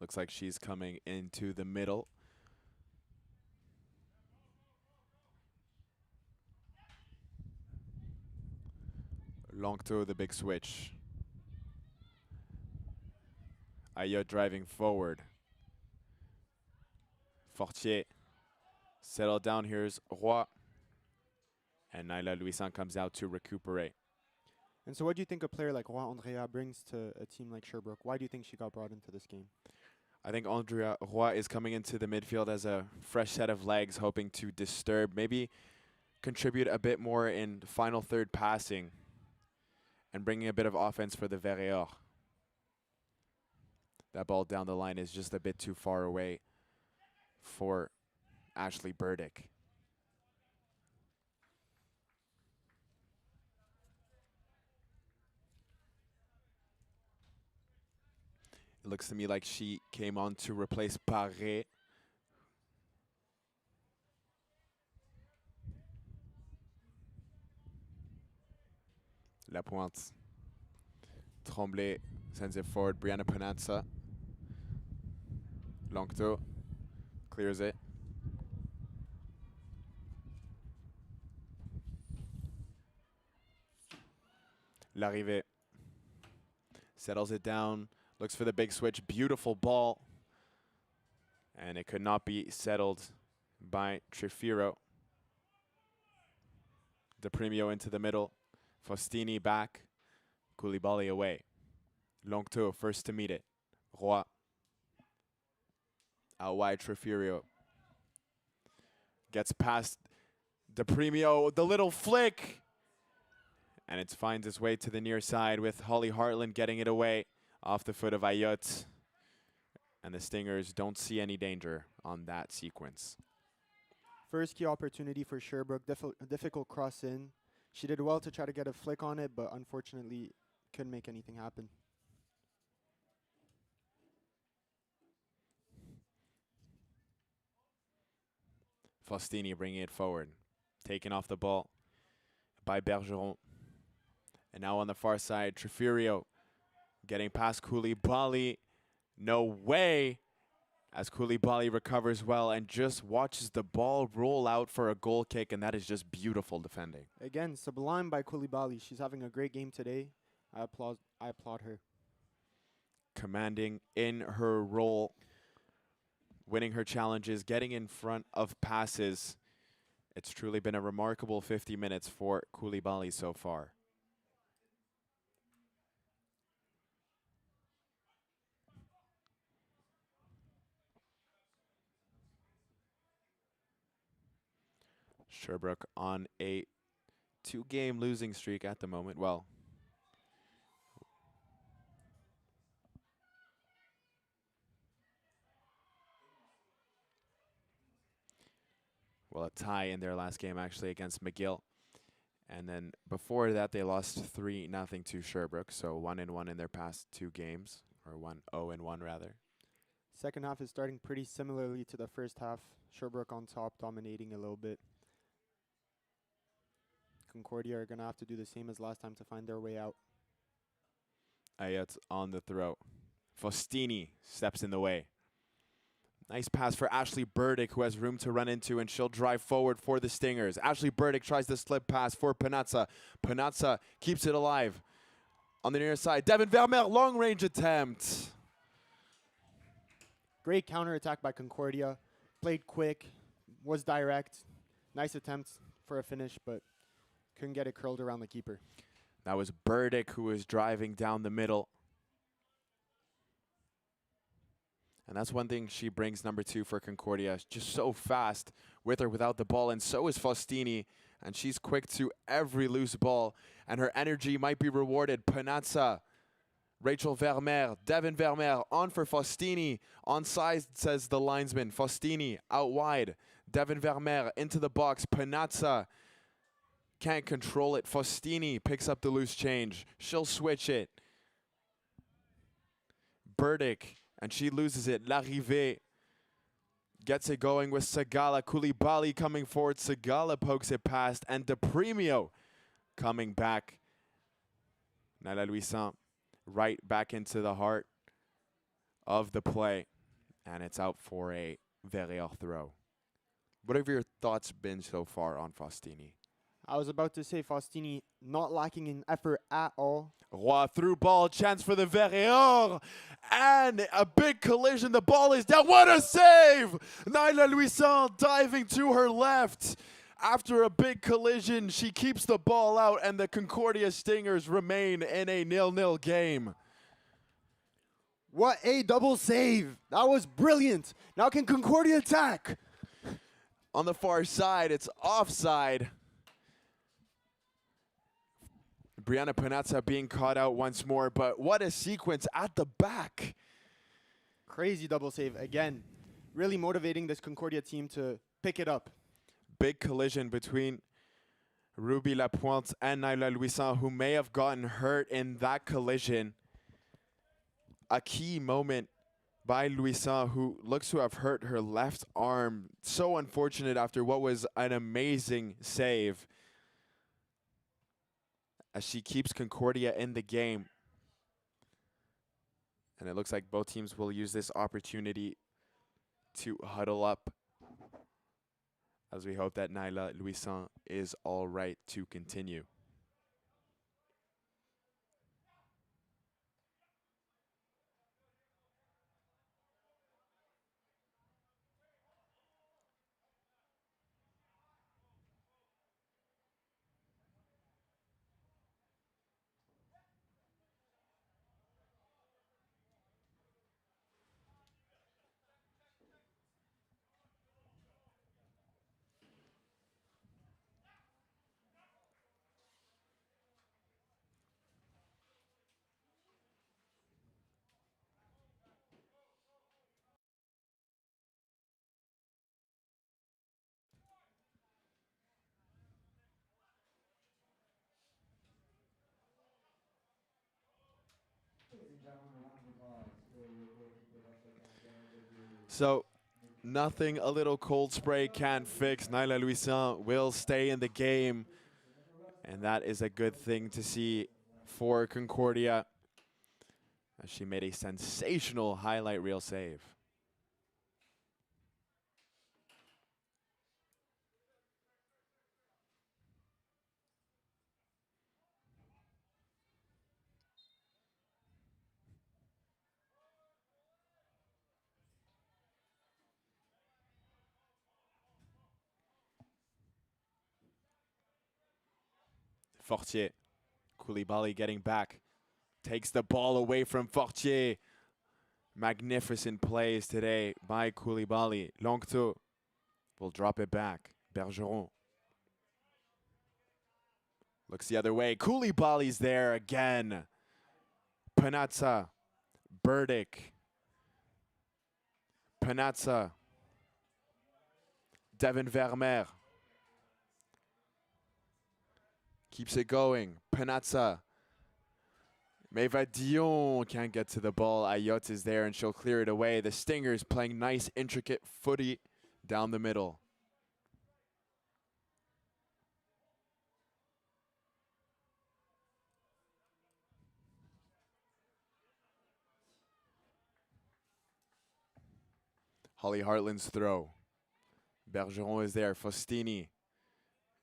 Speaker 1: Looks like she's coming into the middle. Longto, the big switch. Ayotte driving forward. Fortier. Settle down. Here's Roy. And Naila Louisan comes out to recuperate.
Speaker 2: And so what do you think a player like Roy Andrea brings to a team like Sherbrooke? Why do you think she got brought into this game?
Speaker 1: I think Andrea Roy is coming into the midfield as a fresh set of legs, hoping to disturb, maybe contribute a bit more in final third passing and bringing a bit of offense for the Verts. That ball down the line is just a bit too far away for Ashley Burdick. It looks to me like she came on to replace Paré. Lapointe. Tremblay sends it forward. Brianna Panazza. Longto clears it. L'arrivée. Settles it down. Looks for the big switch. Beautiful ball. And it could not be settled by Trifiro. De Premio into the middle. Faustini back. Koulibaly away. Longto first to meet it. Roy. Out wide, Trifiro. Gets past De Premio. The little flick. And it finds its way to the near side with Holly Hartland getting it away off the foot of Ayotte. And the Stingers don't see any danger on that sequence.
Speaker 2: First key opportunity for Sherbrooke, difficult cross in. She did well to try to get a flick on it, but unfortunately couldn't make anything happen.
Speaker 1: Faustini bringing it forward. Taken off the ball by Bergeron. And now on the far side, Trefirio getting past Koulibaly. No way! As Koulibaly recovers well and just watches the ball roll out for a goal kick, and that is just beautiful defending.
Speaker 2: Again, sublime by Koulibaly. She's having a great game today. I applaud her.
Speaker 1: Commanding in her role, winning her challenges, getting in front of passes. It's truly been a remarkable 50 minutes for Koulibaly so far. Sherbrooke on a 2-game losing streak at the moment. Well, a tie in their last game actually against McGill. And then before that, they lost 3-0 to Sherbrooke. So 1-1 in their past 2 games, or 1-0-1 rather.
Speaker 2: Second half is starting pretty similarly to the first half. Sherbrooke on top, dominating a little bit. Concordia are going to have to do the same as last time to find their way out.
Speaker 1: Ayat on the throw. Faustini steps in the way. Nice pass for Ashley Burdick, who has room to run into, and she'll drive forward for the Stingers. Ashley Burdick tries the slip pass for Panazza. Panazza keeps it alive. On the near side, Devin Vermeer, long-range attempt.
Speaker 2: Great counterattack by Concordia. Played quick, was direct. Nice attempt for a finish, but couldn't get it curled around the keeper.
Speaker 1: That was Burdick who was driving down the middle. And that's one thing she brings, number 2 for Concordia. Just so fast with or without the ball, and so is Faustini. And she's quick to every loose ball, and her energy might be rewarded. Panazza, Rachel Vermeer, Devin Vermeer on for Faustini. Onside, says the linesman. Faustini out wide. Devin Vermeer into the box. Panazza can't control it. Faustini picks up the loose change. She'll switch it. Burdick, and she loses it. Larrivée gets it going with Sagala. Koulibaly coming forward. Sagala pokes it past, and DePremio coming back. Naila Louisan right back into the heart of the play, and it's out for a Verrier throw. What have your thoughts been so far on Faustini?
Speaker 2: I was about to say Faustini not lacking in effort at all.
Speaker 1: Roy through ball, chance for the Verrier, and a big collision. The ball is down. What a save! Naila Louisan diving to her left. After a big collision, she keeps the ball out, and the Concordia Stingers remain in a 0-0 game.
Speaker 2: What a double save. That was brilliant. Now can Concordia attack?
Speaker 1: On the far side, it's offside. Brianna Panazza being caught out once more, but what a sequence at the back.
Speaker 2: Crazy double save again. Really motivating this Concordia team to pick it up.
Speaker 1: Big collision between Ruby Lapointe and Naila Louisan, who may have gotten hurt in that collision. A key moment by Louisan, who looks to have hurt her left arm. So unfortunate after what was an amazing save, as she keeps Concordia in the game. And it looks like both teams will use this opportunity to huddle up, as we hope that Naila Louisan is all right to continue. So nothing a little cold spray can't fix. Naila Louisan will stay in the game, and that is a good thing to see for Concordia, as she made a sensational highlight reel save. Fortier, Koulibaly getting back, takes the ball away from Fortier. Magnificent plays today by Koulibaly. Longto will drop it back. Bergeron looks the other way. Koulibaly's there again. Panazza, Burdick, Panazza, Devin Vermeer. Keeps it going. Panazza. Meva Dion can't get to the ball. Ayot is there and she'll clear it away. The Stingers playing nice, intricate footy down the middle. Holly Hartland's throw. Bergeron is there. Faustini.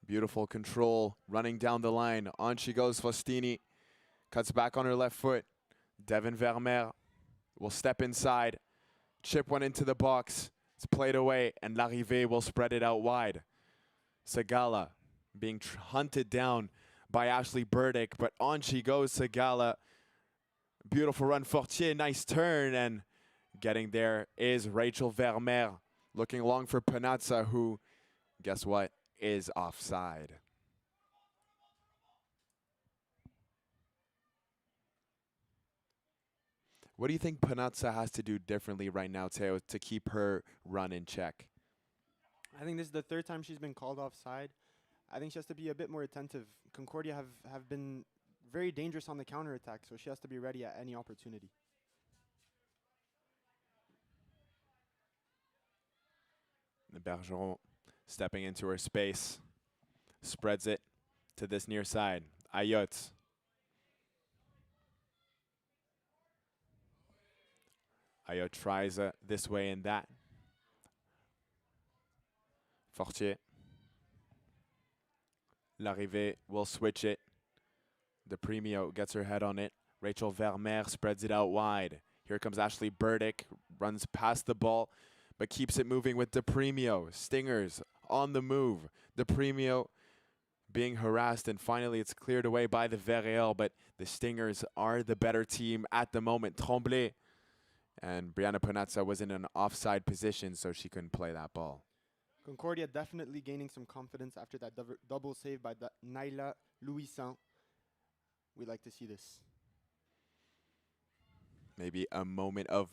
Speaker 1: Beautiful control. Running down the line. On she goes, Faustini. Cuts back on her left foot. Devin Vermeer will step inside. Chip one into the box. It's played away, and Larrivée will spread it out wide. Sagala being hunted down by Ashley Burdick, but on she goes, Sagala. Beautiful run, Fortier, nice turn, and getting there is Rachel Vermeer. Looking long for Panazza, who, guess what, is offside. What do you think Panazza has to do differently right now, Teo, to keep her run in check?
Speaker 2: I think this is the third time she's been called offside. I think she has to be a bit more attentive. Concordia have been very dangerous on the counterattack, so she has to be ready at any opportunity.
Speaker 1: Bergeron stepping into her space. Spreads it to this near side. Ayot. Ayot tries this way and that. Fortier. Larrivée will switch it. De Premio gets her head on it. Rachel Vermeer spreads it out wide. Here comes Ashley Burdick. Runs past the ball, but keeps it moving with De Premio. Stingers on the move. De Premio being harassed, and finally it's cleared away by the Verreal, but the Stingers are the better team at the moment. Tremblay. And Brianna Panazza was in an offside position, so she couldn't play that ball.
Speaker 2: Concordia definitely gaining some confidence after that double save by Naila Louisan. We like to see this.
Speaker 1: Maybe a moment of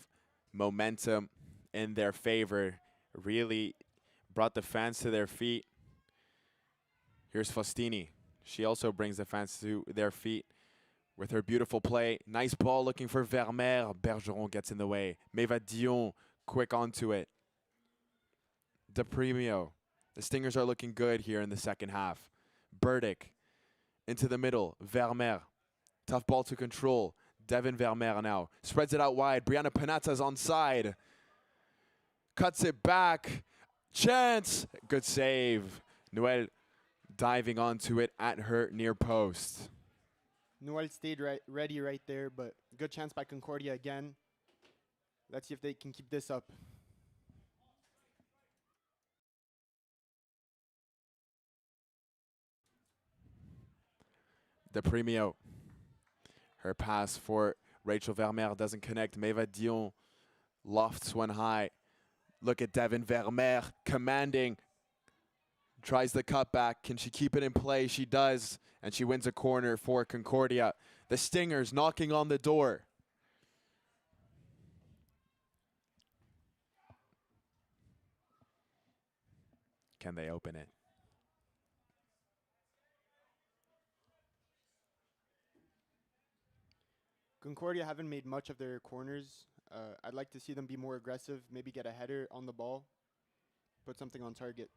Speaker 1: momentum in their favor. Really brought the fans to their feet. Here's Faustini. She also brings the fans to their feet with her beautiful play. Nice ball looking for Vermeer. Bergeron gets in the way. Meva Dion quick onto it. De Premio. The Stingers are looking good here in the second half. Burdick into the middle. Vermeer. Tough ball to control. Devin Vermeer now. Spreads it out wide. Brianna Panazza's onside. Cuts it back. Chance. Good save. Noel diving onto it at her near post.
Speaker 2: Noel stayed ready right there, but good chance by Concordia again. Let's see if they can keep this up.
Speaker 1: De Premio. Her pass for Rachel Vermeer doesn't connect. Meva Dion lofts one high. Look at Devin Vermeer commanding. Tries the cutback. Can she keep it in play? She does. And she wins a corner for Concordia. The Stingers knocking on the door. Can they open it?
Speaker 2: Concordia haven't made much of their corners. I'd like to see them be more aggressive, maybe get a header on the ball, put something on target.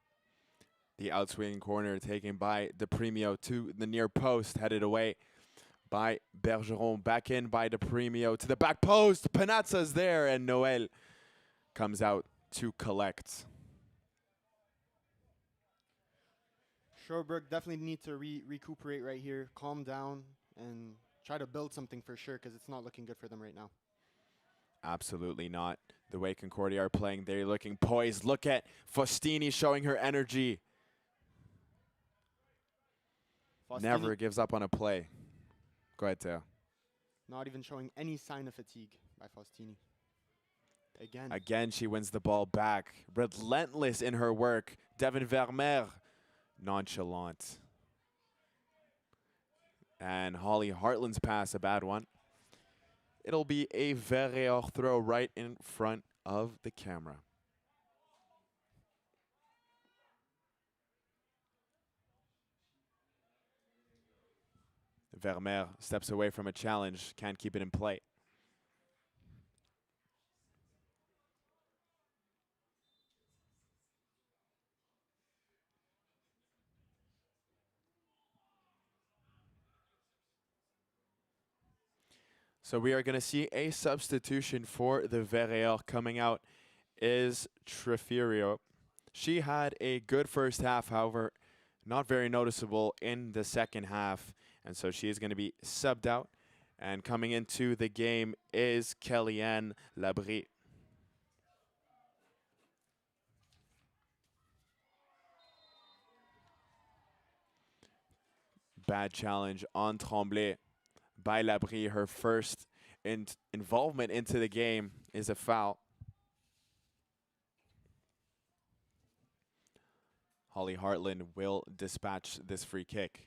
Speaker 1: The outswinging corner taken by DePremio to the near post, headed away by Bergeron. Back in by DePremio to the back post. Panazza's there, and Noel comes out to collect.
Speaker 2: Sherbrooke definitely need to recuperate right here, calm down, and try to build something for sure because it's not looking good for them right now.
Speaker 1: Absolutely not. The way Concordia are playing, they're looking poised. Look at Faustini showing her energy.
Speaker 2: Faustini
Speaker 1: Never gives up on a play. Go ahead, Teo.
Speaker 2: not even showing any sign of fatigue by Faustini. Again.
Speaker 1: Again, she wins the ball back. Relentless in her work. Devin Vermeer, nonchalant. And Holly Hartland's pass, a bad one. It'll be a Verreer throw right in front of the camera. Vermeer steps away from a challenge, can't keep it in play. So we are going to see a substitution for the Verreer. Coming out is Trefirio. She had a good first half, however, not very noticeable in the second half. And so she is going to be subbed out. And coming into the game is Kellyanne Labrie. Bad challenge on Tremblay by Labrie. Her first involvement into the game is a foul. Holly Hartland will dispatch this free kick.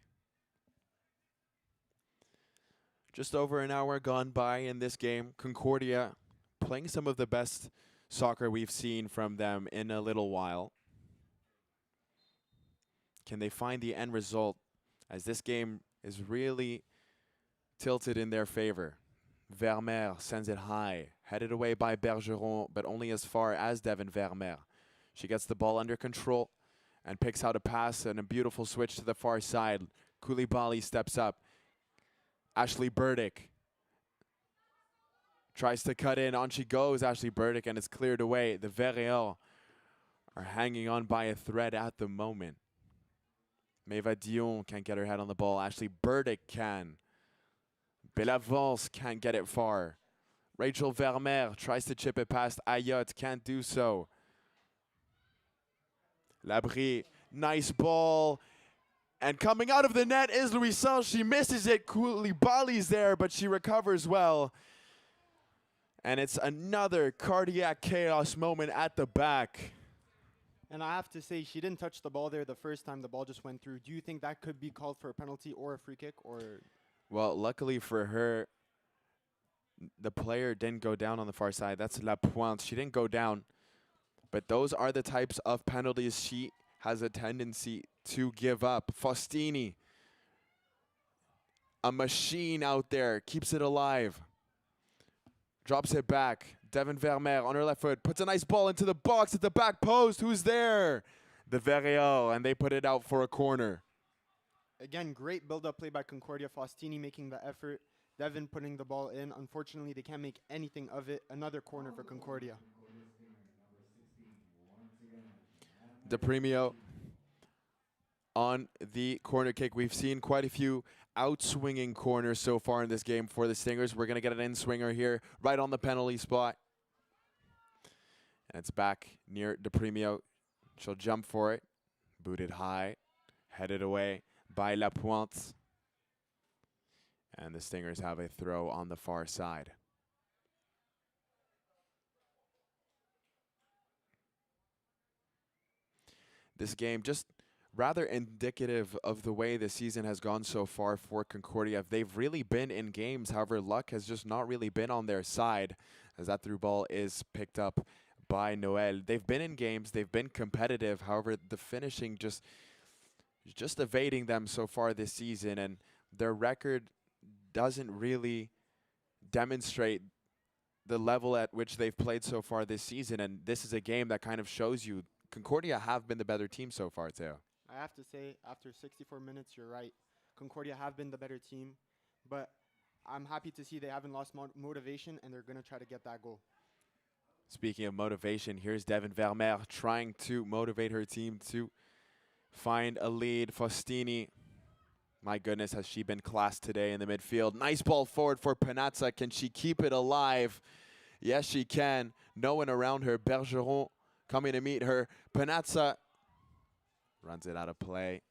Speaker 1: Just over an hour gone by in this game. Concordia playing some of the best soccer we've seen from them in a little while. Can they find the end result, as this game is really tilted in their favor? Vermeer sends it high, headed away by Bergeron, but only as far as Devin Vermeer. She gets the ball under control and picks out a pass and a beautiful switch to the far side. Koulibaly steps up. Ashley Burdick tries to cut in. On she goes, Ashley Burdick, and it's cleared away. The Verreer are hanging on by a thread at the moment. Meva Dion can't get her head on the ball. Ashley Burdick can. Belavance can't get it far. Rachel Vermeer tries to chip it past Ayotte, can't do so. Labrie, nice ball. And coming out of the net is Louison. She misses it. Koulibaly's there, but she recovers well. And it's another cardiac chaos moment at the back.
Speaker 2: And I have to say, she didn't touch the ball there the first time the ball just went through. Do you think that could be called for a penalty or a free kick? Or
Speaker 1: Well, luckily for her, the player didn't go down on the far side. That's Lapointe. She didn't go down. But those are the types of penalties she has a tendency to give up. Faustini, a machine out there, keeps it alive. Drops it back. Devin Vermeer on her left foot, puts a nice ball into the box at the back post. Who's there? The Verreer, and they put it out for a corner.
Speaker 2: again, great build-up play by Concordia. Faustini making the effort. Devin putting the ball in. Unfortunately, they can't make anything of it. Another corner for Concordia.
Speaker 1: DePremio on the corner kick. We've seen quite a few outswinging corners so far in this game for the Stingers. We're going to get an in-swinger here right on the penalty spot. And it's back near DePremio. She'll jump for it. Booted high. Headed away by Lapointe. And the Stingers have a throw on the far side. This game just rather indicative of the way the season has gone so far for Concordia. They've really been in games, however, luck has just not really been on their side, as that through ball is picked up by Noel. They've been in games, they've been competitive, however, the finishing just evading them so far this season, and their record doesn't really demonstrate the level at which they've played so far this season. And this is a game that kind of shows you Concordia have been the better team so far, too.
Speaker 2: I have to say, after 64 minutes, you're right. Concordia have been the better team, but I'm happy to see they haven't lost motivation, and they're going to try to get that goal.
Speaker 1: Speaking of motivation, here's Devin Vermeer trying to motivate her team to find a lead. Faustini, my goodness, has she been class today in the midfield. Nice ball forward for Panazza. Can she keep it alive? Yes, she can. No one around her. Bergeron coming to meet her. Panazza runs it out of play.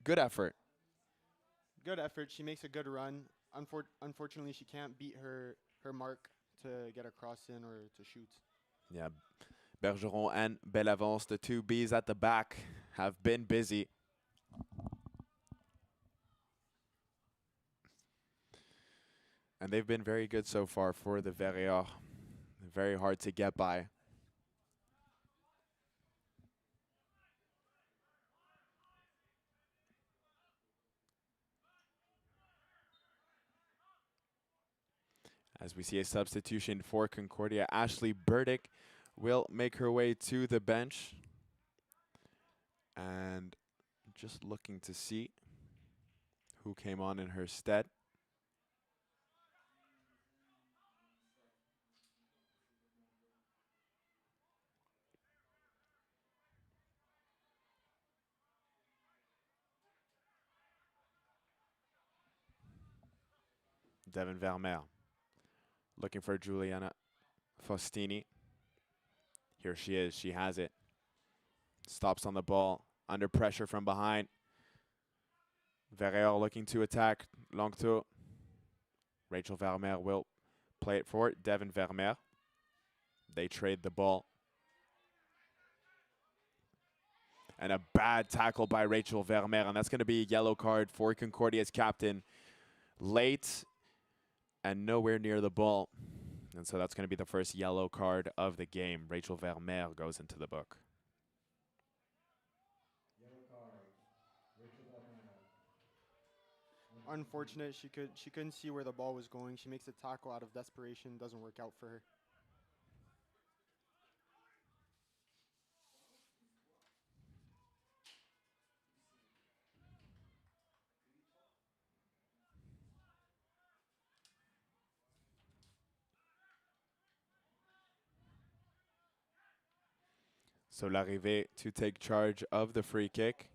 Speaker 1: Good effort.
Speaker 2: Good effort. She makes a good run. Unfortunately, she can't beat her mark to get a cross in or to shoot.
Speaker 1: Yeah, Bergeron and Bellavance, the two Bs at the back, have been busy. And they've been very good so far for the Verrières. Very hard to get by. As we see a substitution for Concordia, Ashley Burdick will make her way to the bench. And just looking to see who came on in her stead. Devin Vermeer looking for Juliana Faustini. Here she is. She has it. Stops on the ball. Under pressure from behind. Verrières looking to attack. Long tour. Rachel Vermeer will play it for Devin Vermeer. They trade the ball. And a bad tackle by Rachel Vermeer. And that's going to be a yellow card for Concordia's captain. Late and nowhere near the ball. And so that's going to be the first yellow card of the game. Rachel Vermeer goes into the book.
Speaker 2: Yellow card. Rachel Vermeer. Unfortunate, she couldn't see where the ball was going. She makes a tackle out of desperation. Doesn't work out for her.
Speaker 1: So Larrivée to take charge of the free kick.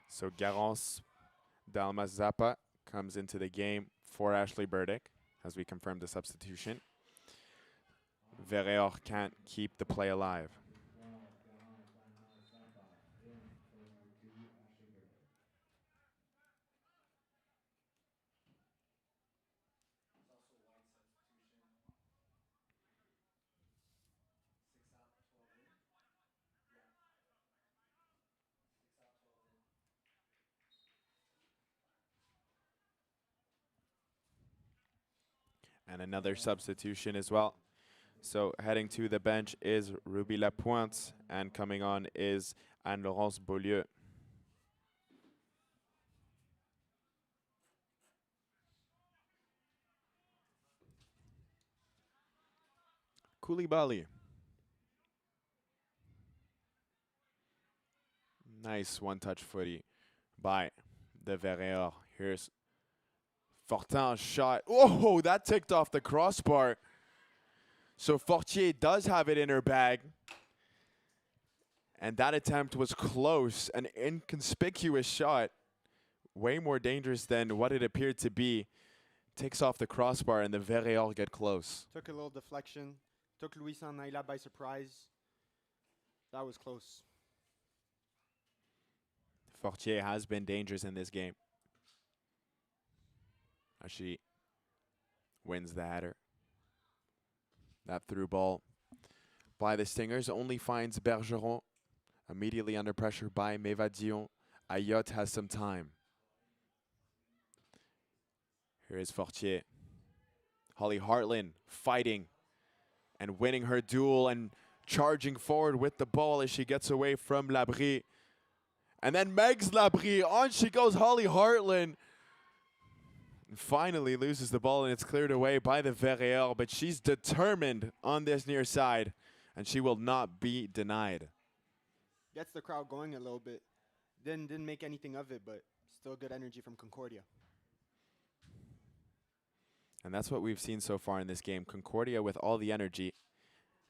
Speaker 1: So Garance Dalmazapa comes into the game for Ashley Burdick as we confirm the substitution. Verrières can't keep the play alive. And another substitution as well. So heading to the bench is Ruby Lapointe, and coming on is Anne-Laurence Beaulieu. Koulibaly. Nice one-touch footy by the Verrières. Here's Fortin's shot. Oh, that ticked off the crossbar. So Fortier does have it in her bag. And that attempt was close. An inconspicuous shot. Way more dangerous than what it appeared to be. Takes off the crossbar and the Verrières get close.
Speaker 2: Took a little deflection. Took Louisa Naila by surprise. That was close.
Speaker 1: Fortier has been dangerous in this game. As she wins the header. That through ball by the Stingers only finds Bergeron Immediately under pressure by Mevadion. Ayotte has some time. Here is Fortier. Holly Hartland fighting and winning her duel and charging forward with the ball as she gets away from Labrie. And then Megs Labrie, on she goes Holly Hartland. And finally loses the ball and it's cleared away by the Verreor, but she's determined on this near side and she will not be denied.
Speaker 2: Gets the crowd going a little bit. Didn't make anything of it, but still good energy from Concordia.
Speaker 1: And that's what we've seen so far in this game. Concordia with all the energy,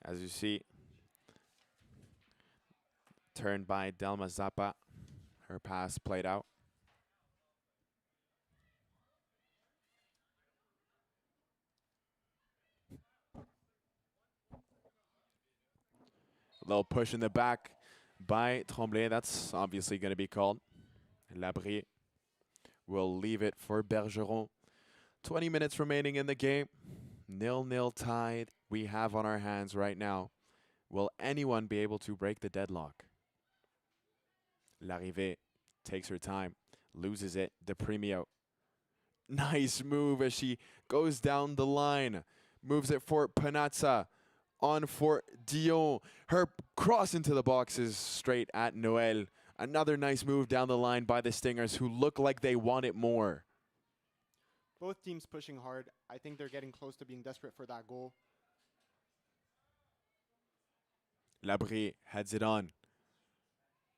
Speaker 1: as you see. Turned by Delma Zappa. Her pass played out. A little push in the back by Tremblay. That's obviously going to be called. Labrie will leave it for Bergeron. 20 minutes remaining in the game. 0-0 tied we have on our hands right now. Will anyone be able to break the deadlock? Larrivée takes her time, loses it. De Premio. Nice move as she goes down the line. Moves it for Panazza. On for Dion. Her cross into the box is straight at Noel. Another nice move down the line by the Stingers, who look like they want it more.
Speaker 2: Both teams pushing hard. I think they're getting close to being desperate for that goal.
Speaker 1: Labrie heads it on.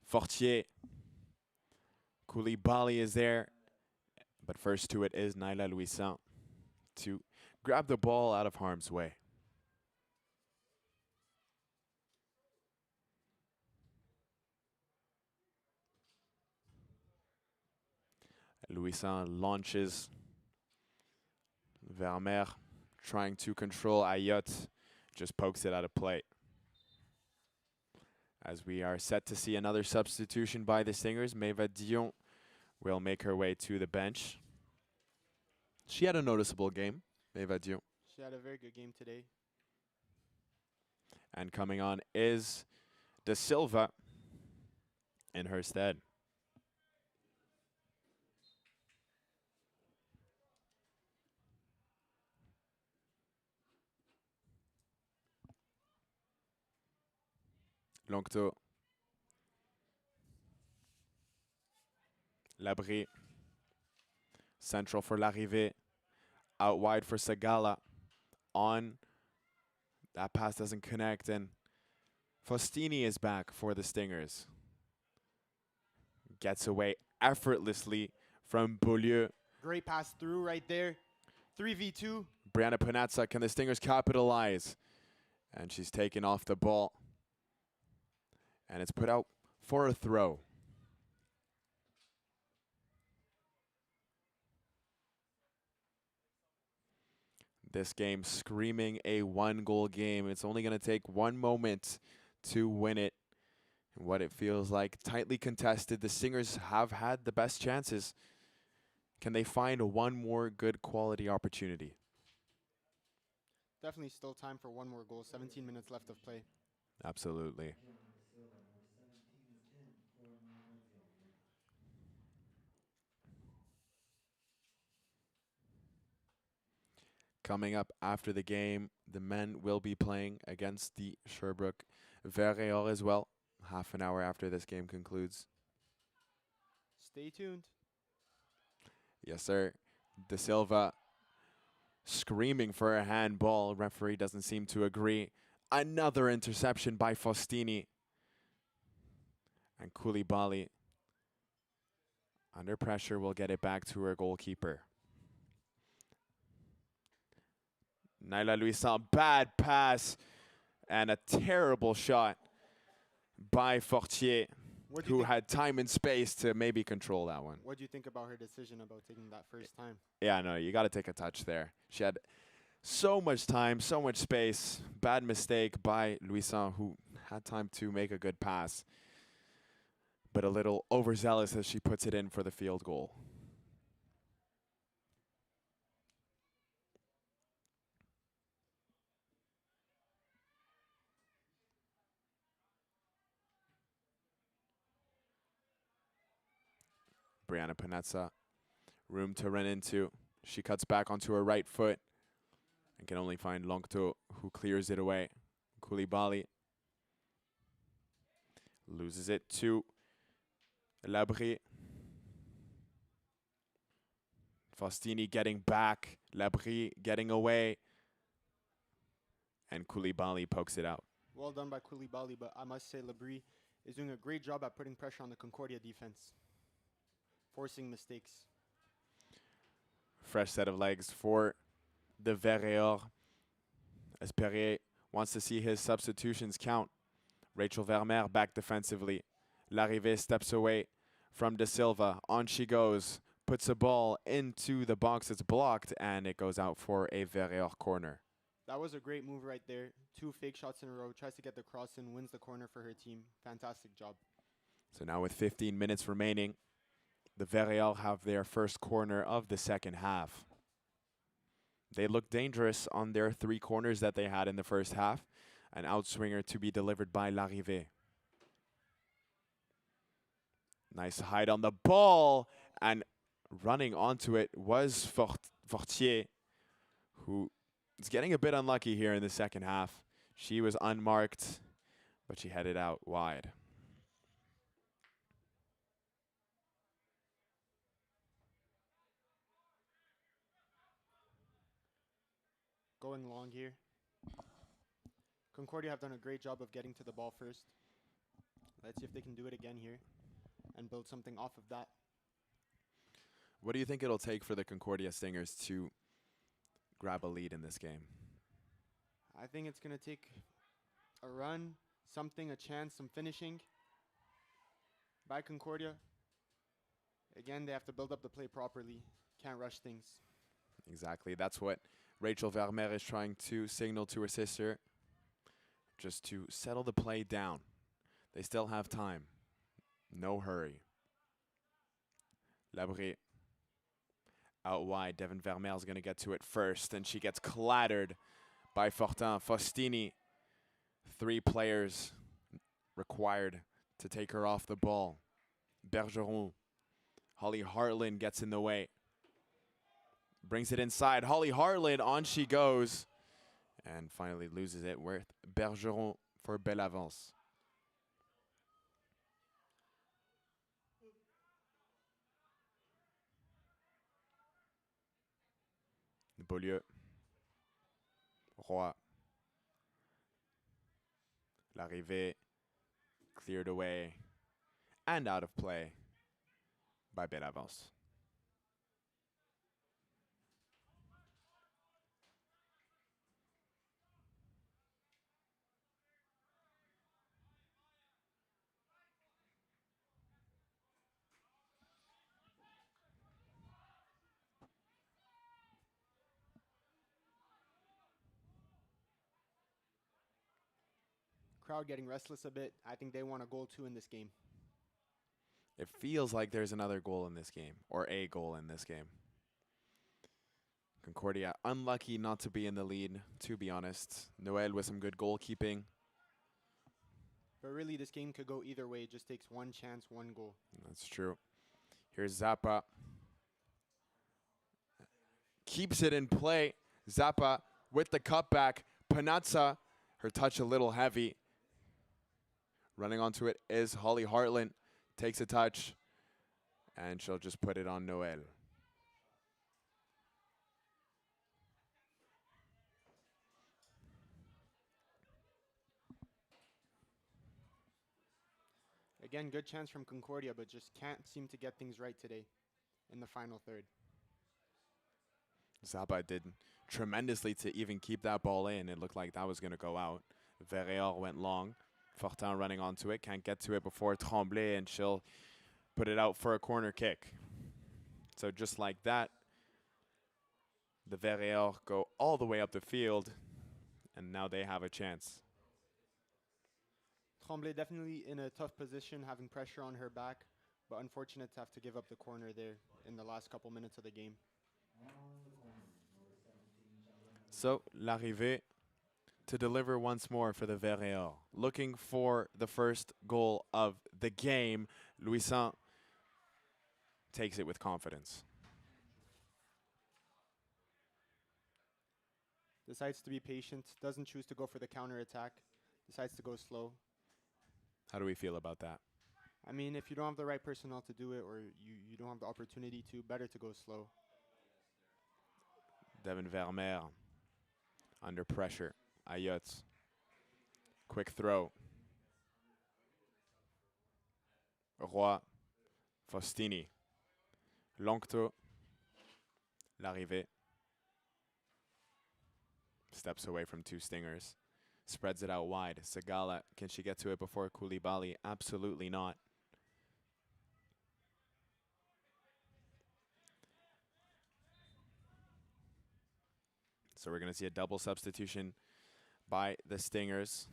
Speaker 1: Fortier. Koulibaly is there. But first to it is Naila Louisan to grab the ball out of harm's way. Louisan launches. Vermeer trying to control Ayotte. Just pokes it out of play. As we are set to see another substitution by the Stingers, Maeva Dion will make her way to the bench. She had a noticeable game, Maeva Dion.
Speaker 2: She had a very good game today.
Speaker 1: And coming on is De Silva in her stead. Longto. Labrie. Central for Larrivée. Out wide for Sagala. On. That pass doesn't connect, and Faustini is back for the Stingers. Gets away effortlessly from Beaulieu.
Speaker 2: Great pass through right there. 3v2.
Speaker 1: Brianna Panazza, can the Stingers capitalize? And she's taken off the ball. And it's put out for a throw. This game screaming a one-goal game. It's only going to take one moment to win it. What it feels like, tightly contested. The Stingers have had the best chances. Can they find one more good quality opportunity?
Speaker 2: Definitely still time for one more goal. 17 minutes left of play.
Speaker 1: Absolutely. Coming up after the game, the men will be playing against the Sherbrooke Verreor as well, half an hour after this game concludes.
Speaker 2: Stay tuned.
Speaker 1: Yes, sir. De Silva screaming for a handball. Referee doesn't seem to agree. Another interception by Faustini. And Koulibaly, under pressure, will get it back to her goalkeeper. Naila Louisan, bad pass. And a terrible shot by Fortier, who had time and space to maybe control that one.
Speaker 2: What do you think about her decision about taking that first time?
Speaker 1: Yeah, no, you got to take a touch there. She had so much time, so much space. Bad mistake by Louisan, who had time to make a good pass. But a little overzealous as she puts it in for the field goal. Brianna Panezza. Room to run into. She cuts back onto her right foot and can only find Longto, who clears it away. Koulibaly loses it to Labrie. Faustini getting back. Labrie getting away. And Koulibaly pokes it out.
Speaker 2: Well done by Koulibaly, but I must say Labrie is doing a great job at putting pressure on the Concordia defense, forcing mistakes.
Speaker 1: Fresh set of legs for the Verreor. Esperier wants to see his substitutions count. Rachel Vermeer back defensively. Larrivée steps away from De Silva. On she goes. Puts a ball into the box. It's blocked, and it goes out for a Verreor corner.
Speaker 2: That was a great move right there. 2 fake shots in a row. Tries to get the cross in. Wins the corner for her team. Fantastic job.
Speaker 1: So now with 15 minutes remaining, the Verreor have their first corner of the second half. They look dangerous on their 3 corners that they had in the first half. An outswinger to be delivered by Larrivée. Nice hide on the ball, and running onto it was Fortier, who is getting a bit unlucky here in the second half. She was unmarked, but she headed out wide.
Speaker 2: Going long here. Concordia have done a great job of getting to the ball first. Let's see if they can do it again here and build something off of that.
Speaker 1: What do you think it'll take for the Concordia Stingers to grab a lead in this game?
Speaker 2: I think it's going to take a run, something, a chance, some finishing by Concordia. Again, they have to build up the play properly. Can't rush things.
Speaker 1: Exactly. That's what Rachel Vermeer is trying to signal to her sister, just to settle the play down. They still have time. No hurry. Labrie out wide. Devin Vermeer is going to get to it first, and she gets clattered by Fortin. Faustini. 3 players required to take her off the ball. Bergeron. Holly Hartland gets in the way. Brings it inside. Holly Hartland, on she goes. And finally loses it with Bergeron for Bellavance. Beaulieu. Roy. Larrivée cleared away and out of play by Bellavance.
Speaker 2: Crowd getting restless a bit. I think they want a goal too in this game.
Speaker 1: It feels like there's another goal in this game, or a goal in this game. Concordia unlucky not to be in the lead, to be honest. Noel with some good goalkeeping.
Speaker 2: But really, this game could go either way. It just takes one chance, one goal.
Speaker 1: That's true. Here's Zappa. Keeps it in play. Zappa with the cutback. Panazza, her touch a little heavy. Running onto it is Holly Hartland. Takes a touch, and she'll just put it on Noel.
Speaker 2: Again, good chance from Concordia, but just can't seem to get things right today in the final third.
Speaker 1: Zappa did tremendously to even keep that ball in. It looked like that was going to go out. Verreor went long. Fortin running onto it. Can't get to it before Tremblay, and she'll put it out for a corner kick. So just like that, the Verreor go all the way up the field, and now they have a chance.
Speaker 2: Tremblay definitely in a tough position, having pressure on her back, but unfortunate to have to give up the corner there in the last couple minutes of the game.
Speaker 1: So, Larrivée to deliver once more for the Verreor. Looking for the first goal of the game. Louison takes it with confidence.
Speaker 2: Decides to be patient, doesn't choose to go for the counter attack, decides to go slow.
Speaker 1: How do we feel about that?
Speaker 2: I mean, if you don't have the right personnel to do it or you don't have the opportunity to, better to go slow.
Speaker 1: Devin Vermeer under pressure. Ayotte. Quick throw. Roy. Faustini. Longto. L'arrivée. Steps away from two stingers. Spreads it out wide. Segala, can she get to it before Koulibaly? Absolutely not. So we're going to see a double substitution by the Stingers.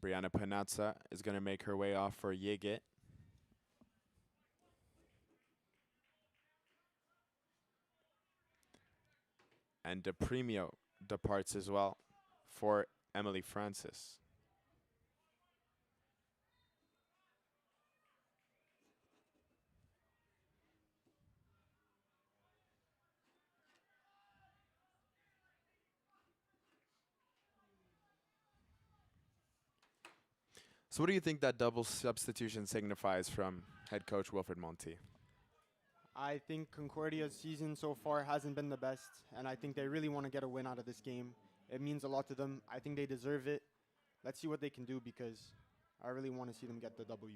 Speaker 1: Brianna Panazza is going to make her way off for Yigit. And DePremio departs as well for Emily Francis. So what do you think that double substitution signifies from head coach Wilfred Monti?
Speaker 2: I think Concordia's season so far hasn't been the best, and I think they really want to get a win out of this game. It means a lot to them. I think they deserve it. Let's see what they can do because I really want to see them get the W.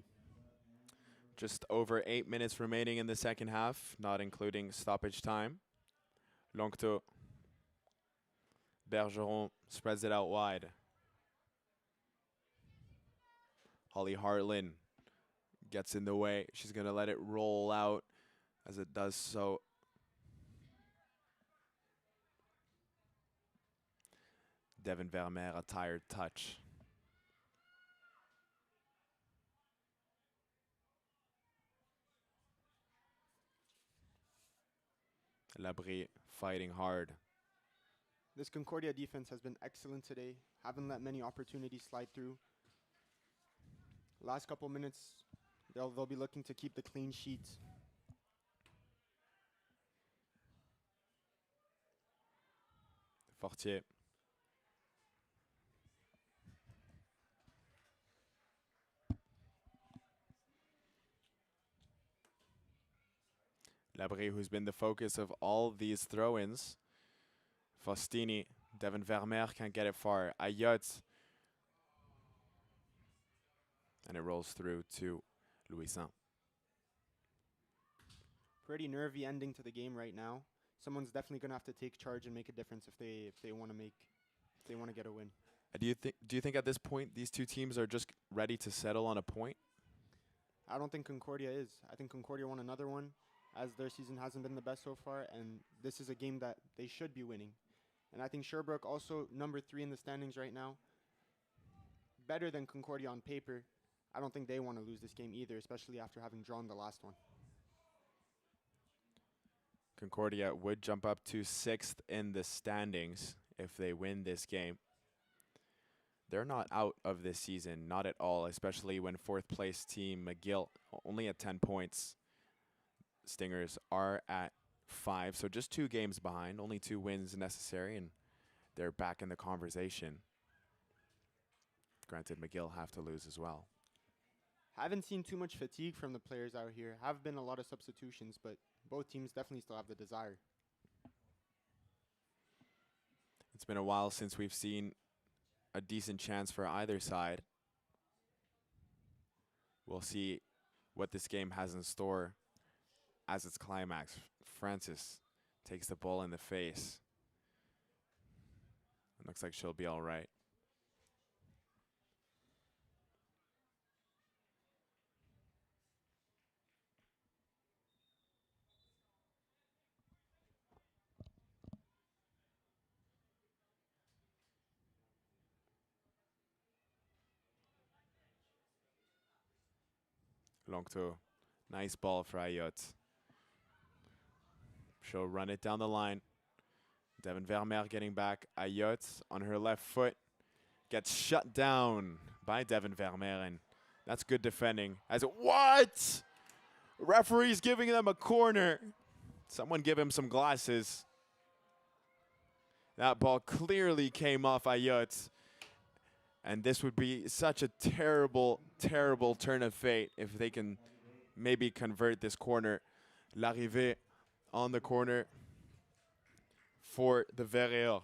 Speaker 1: Just over 8 minutes remaining in the second half, not including stoppage time. Longto. Bergeron spreads it out wide. Holly Hartland gets in the way. She's going to let it roll out as it does so. Devin Vermeer, a tired touch. Labrie fighting hard.
Speaker 2: This Concordia defense has been excellent today. Haven't let many opportunities slide through. Last couple minutes, they'll be looking to keep the clean sheet.
Speaker 1: Fortier. Labrie, who's been the focus of all these throw-ins. Faustini. Devin Vermeer can't get it far. Ayotte. And it rolls through to Louisin.
Speaker 2: Pretty nervy ending to the game right now. Someone's definitely going to have to take charge and make a difference if they want to get a win.
Speaker 1: Do you think at this point these two teams are just ready to settle on a point?
Speaker 2: I don't think Concordia is. I think Concordia won another one, as their season hasn't been the best so far, and this is a game that they should be winning. And I think Sherbrooke, also number 3 in the standings right now, better than Concordia on paper. I don't think they want to lose this game either, especially after having drawn the last one.
Speaker 1: Concordia would jump up to 6th in the standings if they win this game. They're not out of this season, not at all, especially when 4th place team McGill only at 10 points. Stingers are at 5, so just 2 games behind, only 2 wins necessary, and they're back in the conversation. Granted, McGill have to lose as well.
Speaker 2: Haven't seen too much fatigue from the players out here. Have been a lot of substitutions, but both teams definitely still have the desire.
Speaker 1: It's been a while since we've seen a decent chance for either side. We'll see what this game has in store as its climax. Francis takes the ball in the face. It looks like she'll be all right. Longto. Nice ball for Ayotte. She'll run it down the line. Devin Vermeer getting back. Ayotte on her left foot. Gets shut down by Devin Vermeer. And that's good defending. What? Referee's giving them a corner. Someone give him some glasses. That ball clearly came off Ayotte. And this would be such a terrible, terrible turn of fate if they can maybe convert this corner. L'arrivée on the corner for the Verreor.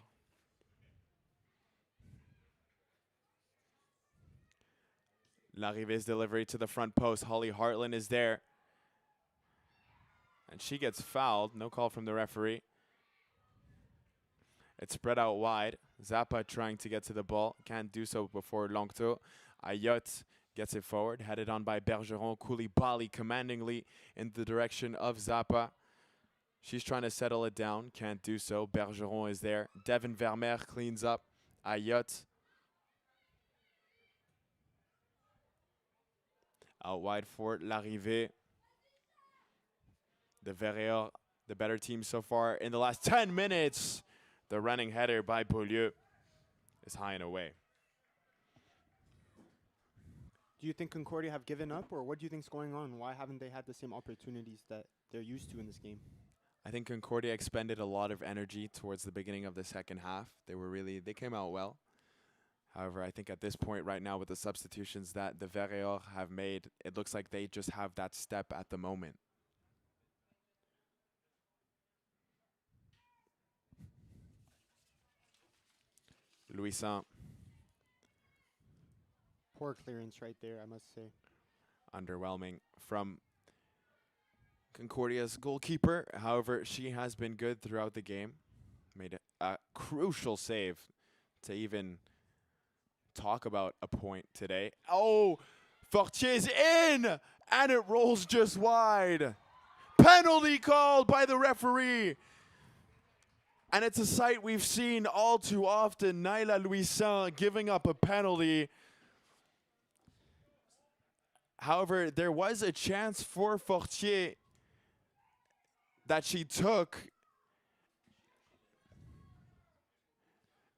Speaker 1: L'arrivée's delivery to the front post. Holly Hartland is there. And she gets fouled. No call from the referee. It's spread out wide. Zappa trying to get to the ball. Can't do so before Longto. Ayotte gets it forward. Headed on by Bergeron. Koulibaly commandingly in the direction of Zappa. She's trying to settle it down. Can't do so. Bergeron is there. Devin Vermeer cleans up. Ayotte. Out wide for Larrivée. The Verreor, the better team so far in the last 10 minutes. The running header by Beaulieu is high and away.
Speaker 2: Do you think Concordia have given up, or what do you think's going on? Why haven't they had the same opportunities that they're used to in this game?
Speaker 1: I think Concordia expended a lot of energy towards the beginning of the second half. They came out well. However, I think at this point right now with the substitutions that the Verreor have made, it looks like they just have that step at the moment. Louisan.
Speaker 2: Poor clearance right there, I must say.
Speaker 1: Underwhelming from Concordia's goalkeeper. However, she has been good throughout the game. Made a crucial save to even talk about a point today. Oh, Fortier's in! And it rolls just wide. Penalty called by the referee. And it's a sight we've seen all too often. Naila Louisan giving up a penalty. However, there was a chance for Fortier that she took.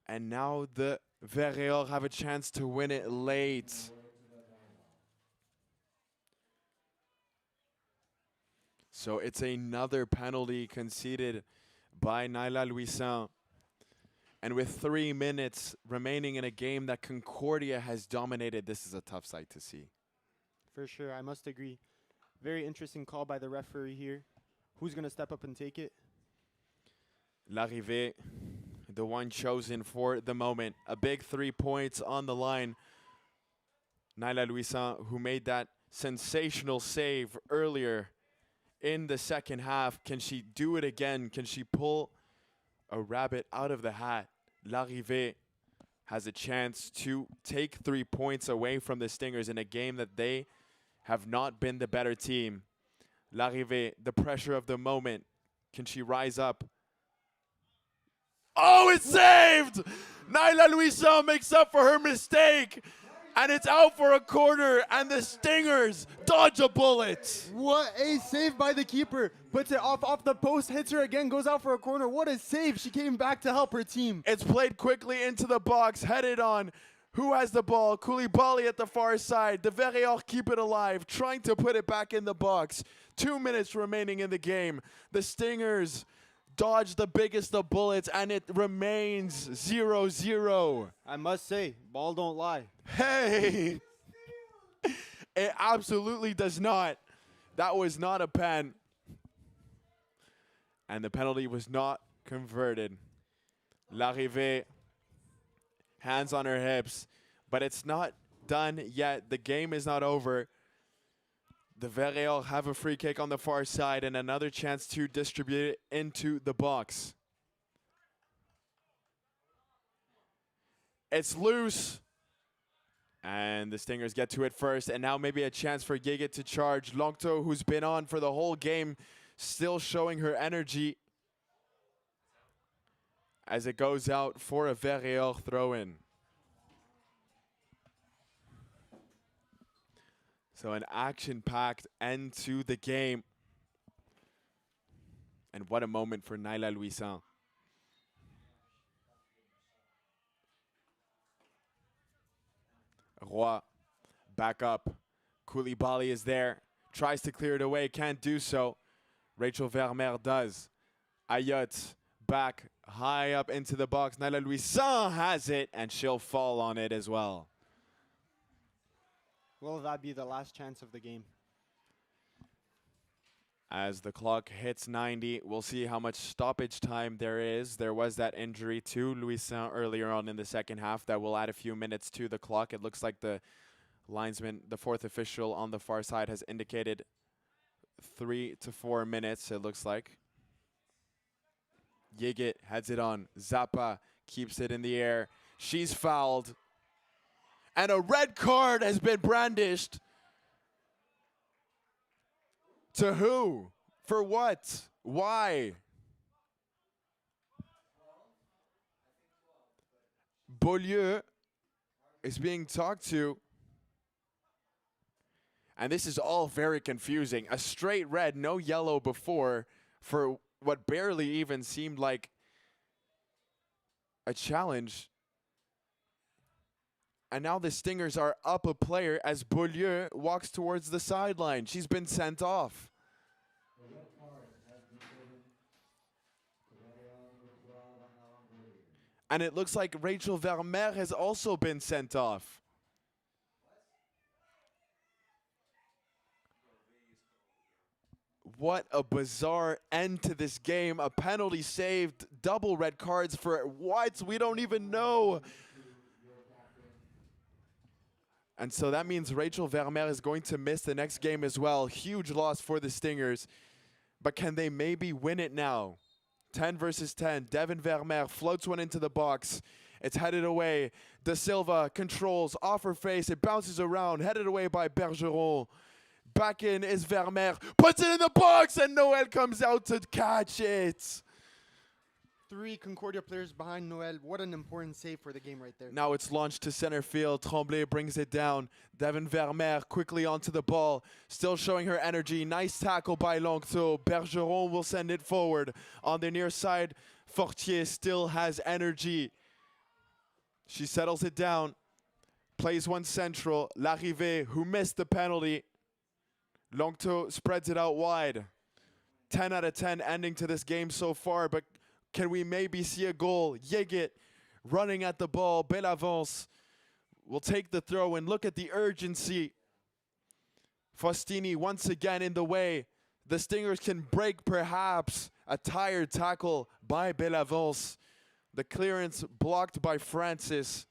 Speaker 1: And now the Verreor have a chance to win it late. So it's another penalty conceded by Naila Louisan. And with 3 minutes remaining in a game that Concordia has dominated, this is a tough sight to see.
Speaker 2: For sure, I must agree. Very interesting call by the referee here. Who's going to step up and take it?
Speaker 1: Larrivée, the one chosen for the moment. A big 3 points on the line. Naila Louisan, who made that sensational save earlier in the second half. Can she do it again? Can she pull a rabbit out of the hat? Larrivée has a chance to take 3 points away from the Stingers in a game that they have not been the better team. Larrivée, the pressure of the moment. Can she rise up? Oh, it's saved! Naila Louisan makes up for her mistake. And it's out for a corner, and the Stingers dodge a bullet.
Speaker 2: What a save by the keeper. Puts it off the post, hits her again, goes out for a corner. What a save. She came back to help her team.
Speaker 1: It's played quickly into the box, headed on. Who has the ball? Koulibaly at the far side. The Verreor keep it alive, trying to put it back in the box. 2 minutes remaining in the game. The Stingers dodge the biggest of bullets, and it remains 0-0.
Speaker 2: I must say, ball don't lie.
Speaker 1: Hey! It absolutely does not. That was not a pen. And the penalty was not converted. Larrivée, hands on her hips. But it's not done yet. The game is not over. The Verreor have a free kick on the far side and another chance to distribute it into the box. It's loose. And the Stingers get to it first. And now maybe a chance for Giga to charge. Longto, who's been on for the whole game, still showing her energy as it goes out for a Verreor throw-in. So an action-packed end to the game. And what a moment for Naila Louisan. Roy, back up. Koulibaly is there, tries to clear it away, can't do so. Rachel Vermeer does. Ayotte back high up into the box. Nyla Louison has it, and she'll fall on it as well.
Speaker 2: Will that be the last chance of the game?
Speaker 1: As the clock hits 90, we'll see how much stoppage time there is. There was that injury to Louison earlier on in the second half that will add a few minutes to the clock. It looks like the linesman, the fourth official on the far side, has indicated 3 to 4 minutes, it looks like. Yigit heads it on. Zappa keeps it in the air. She's fouled. And a red card has been brandished. To who? For what? Why? Beaulieu is being talked to. And this is all very confusing. A straight red, no yellow before, for what barely even seemed like a challenge. And now the Stingers are up a player as Beaulieu walks towards the sideline. She's been sent off. And it looks like Rachel Vermeer has also been sent off. What a bizarre end to this game. A penalty saved, double red cards for what? We don't even know. And so that means Rachel Vermeer is going to miss the next game as well. Huge loss for the Stingers. But can they maybe win it now? 10 versus 10. Devin Vermeer floats one into the box. It's headed away. Da Silva controls off her face. It bounces around. Headed away by Bergeron. Back in is Vermeer. Puts it in the box and Noel comes out to catch it.
Speaker 2: 3 Concordia players behind Noel. What an important save for the game right there.
Speaker 1: Now it's launched to center field. Tremblay brings it down. Devin Vermeer quickly onto the ball. Still showing her energy. Nice tackle by Longto. Bergeron will send it forward. On the near side, Fortier still has energy. She settles it down. Plays one central. Larrivée, who missed the penalty. Longto spreads it out wide. 10 out of 10 ending to this game so far, but can we maybe see a goal? Yigit running at the ball. Bellavance will take the throw and look at the urgency. Faustini once again in the way. The Stingers can break perhaps. A tired tackle by Bellavance. The clearance blocked by Francis.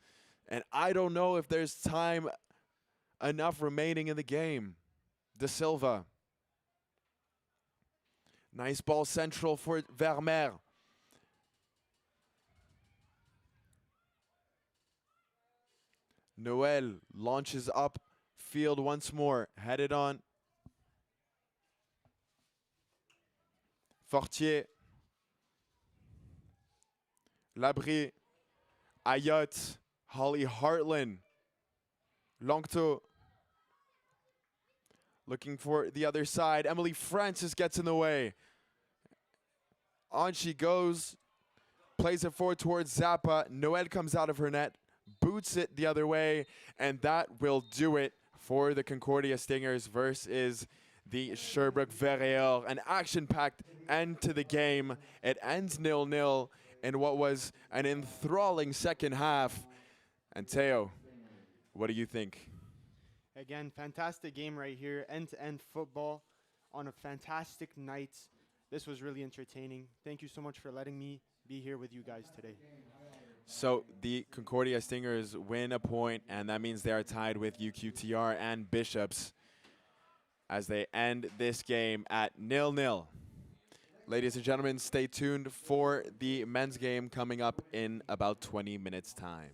Speaker 1: And I don't know if there's time enough remaining in the game. Da Silva. Nice ball central for Vermeer. Noel launches up field once more. Headed on. Fortier. Labrie. Ayotte. Holly Hartland. Longto. Looking for the other side. Emily Francis gets in the way. On she goes. Plays it forward towards Zappa. Noel comes out of her net. Boots it the other way. And that will do it for the Concordia Stingers versus the Sherbrooke Verreor. An action-packed end to the game. It ends 0-0 in what was an enthralling second half. And Teo, what do you think?
Speaker 2: Again, fantastic game right here. End-to-end football on a fantastic night. This was really entertaining. Thank you so much for letting me be here with you guys today.
Speaker 1: So the Concordia Stingers win a point, and that means they are tied with UQTR and Bishops as they end this game at 0-0. Ladies and gentlemen, stay tuned for the men's game coming up in about 20 minutes' time.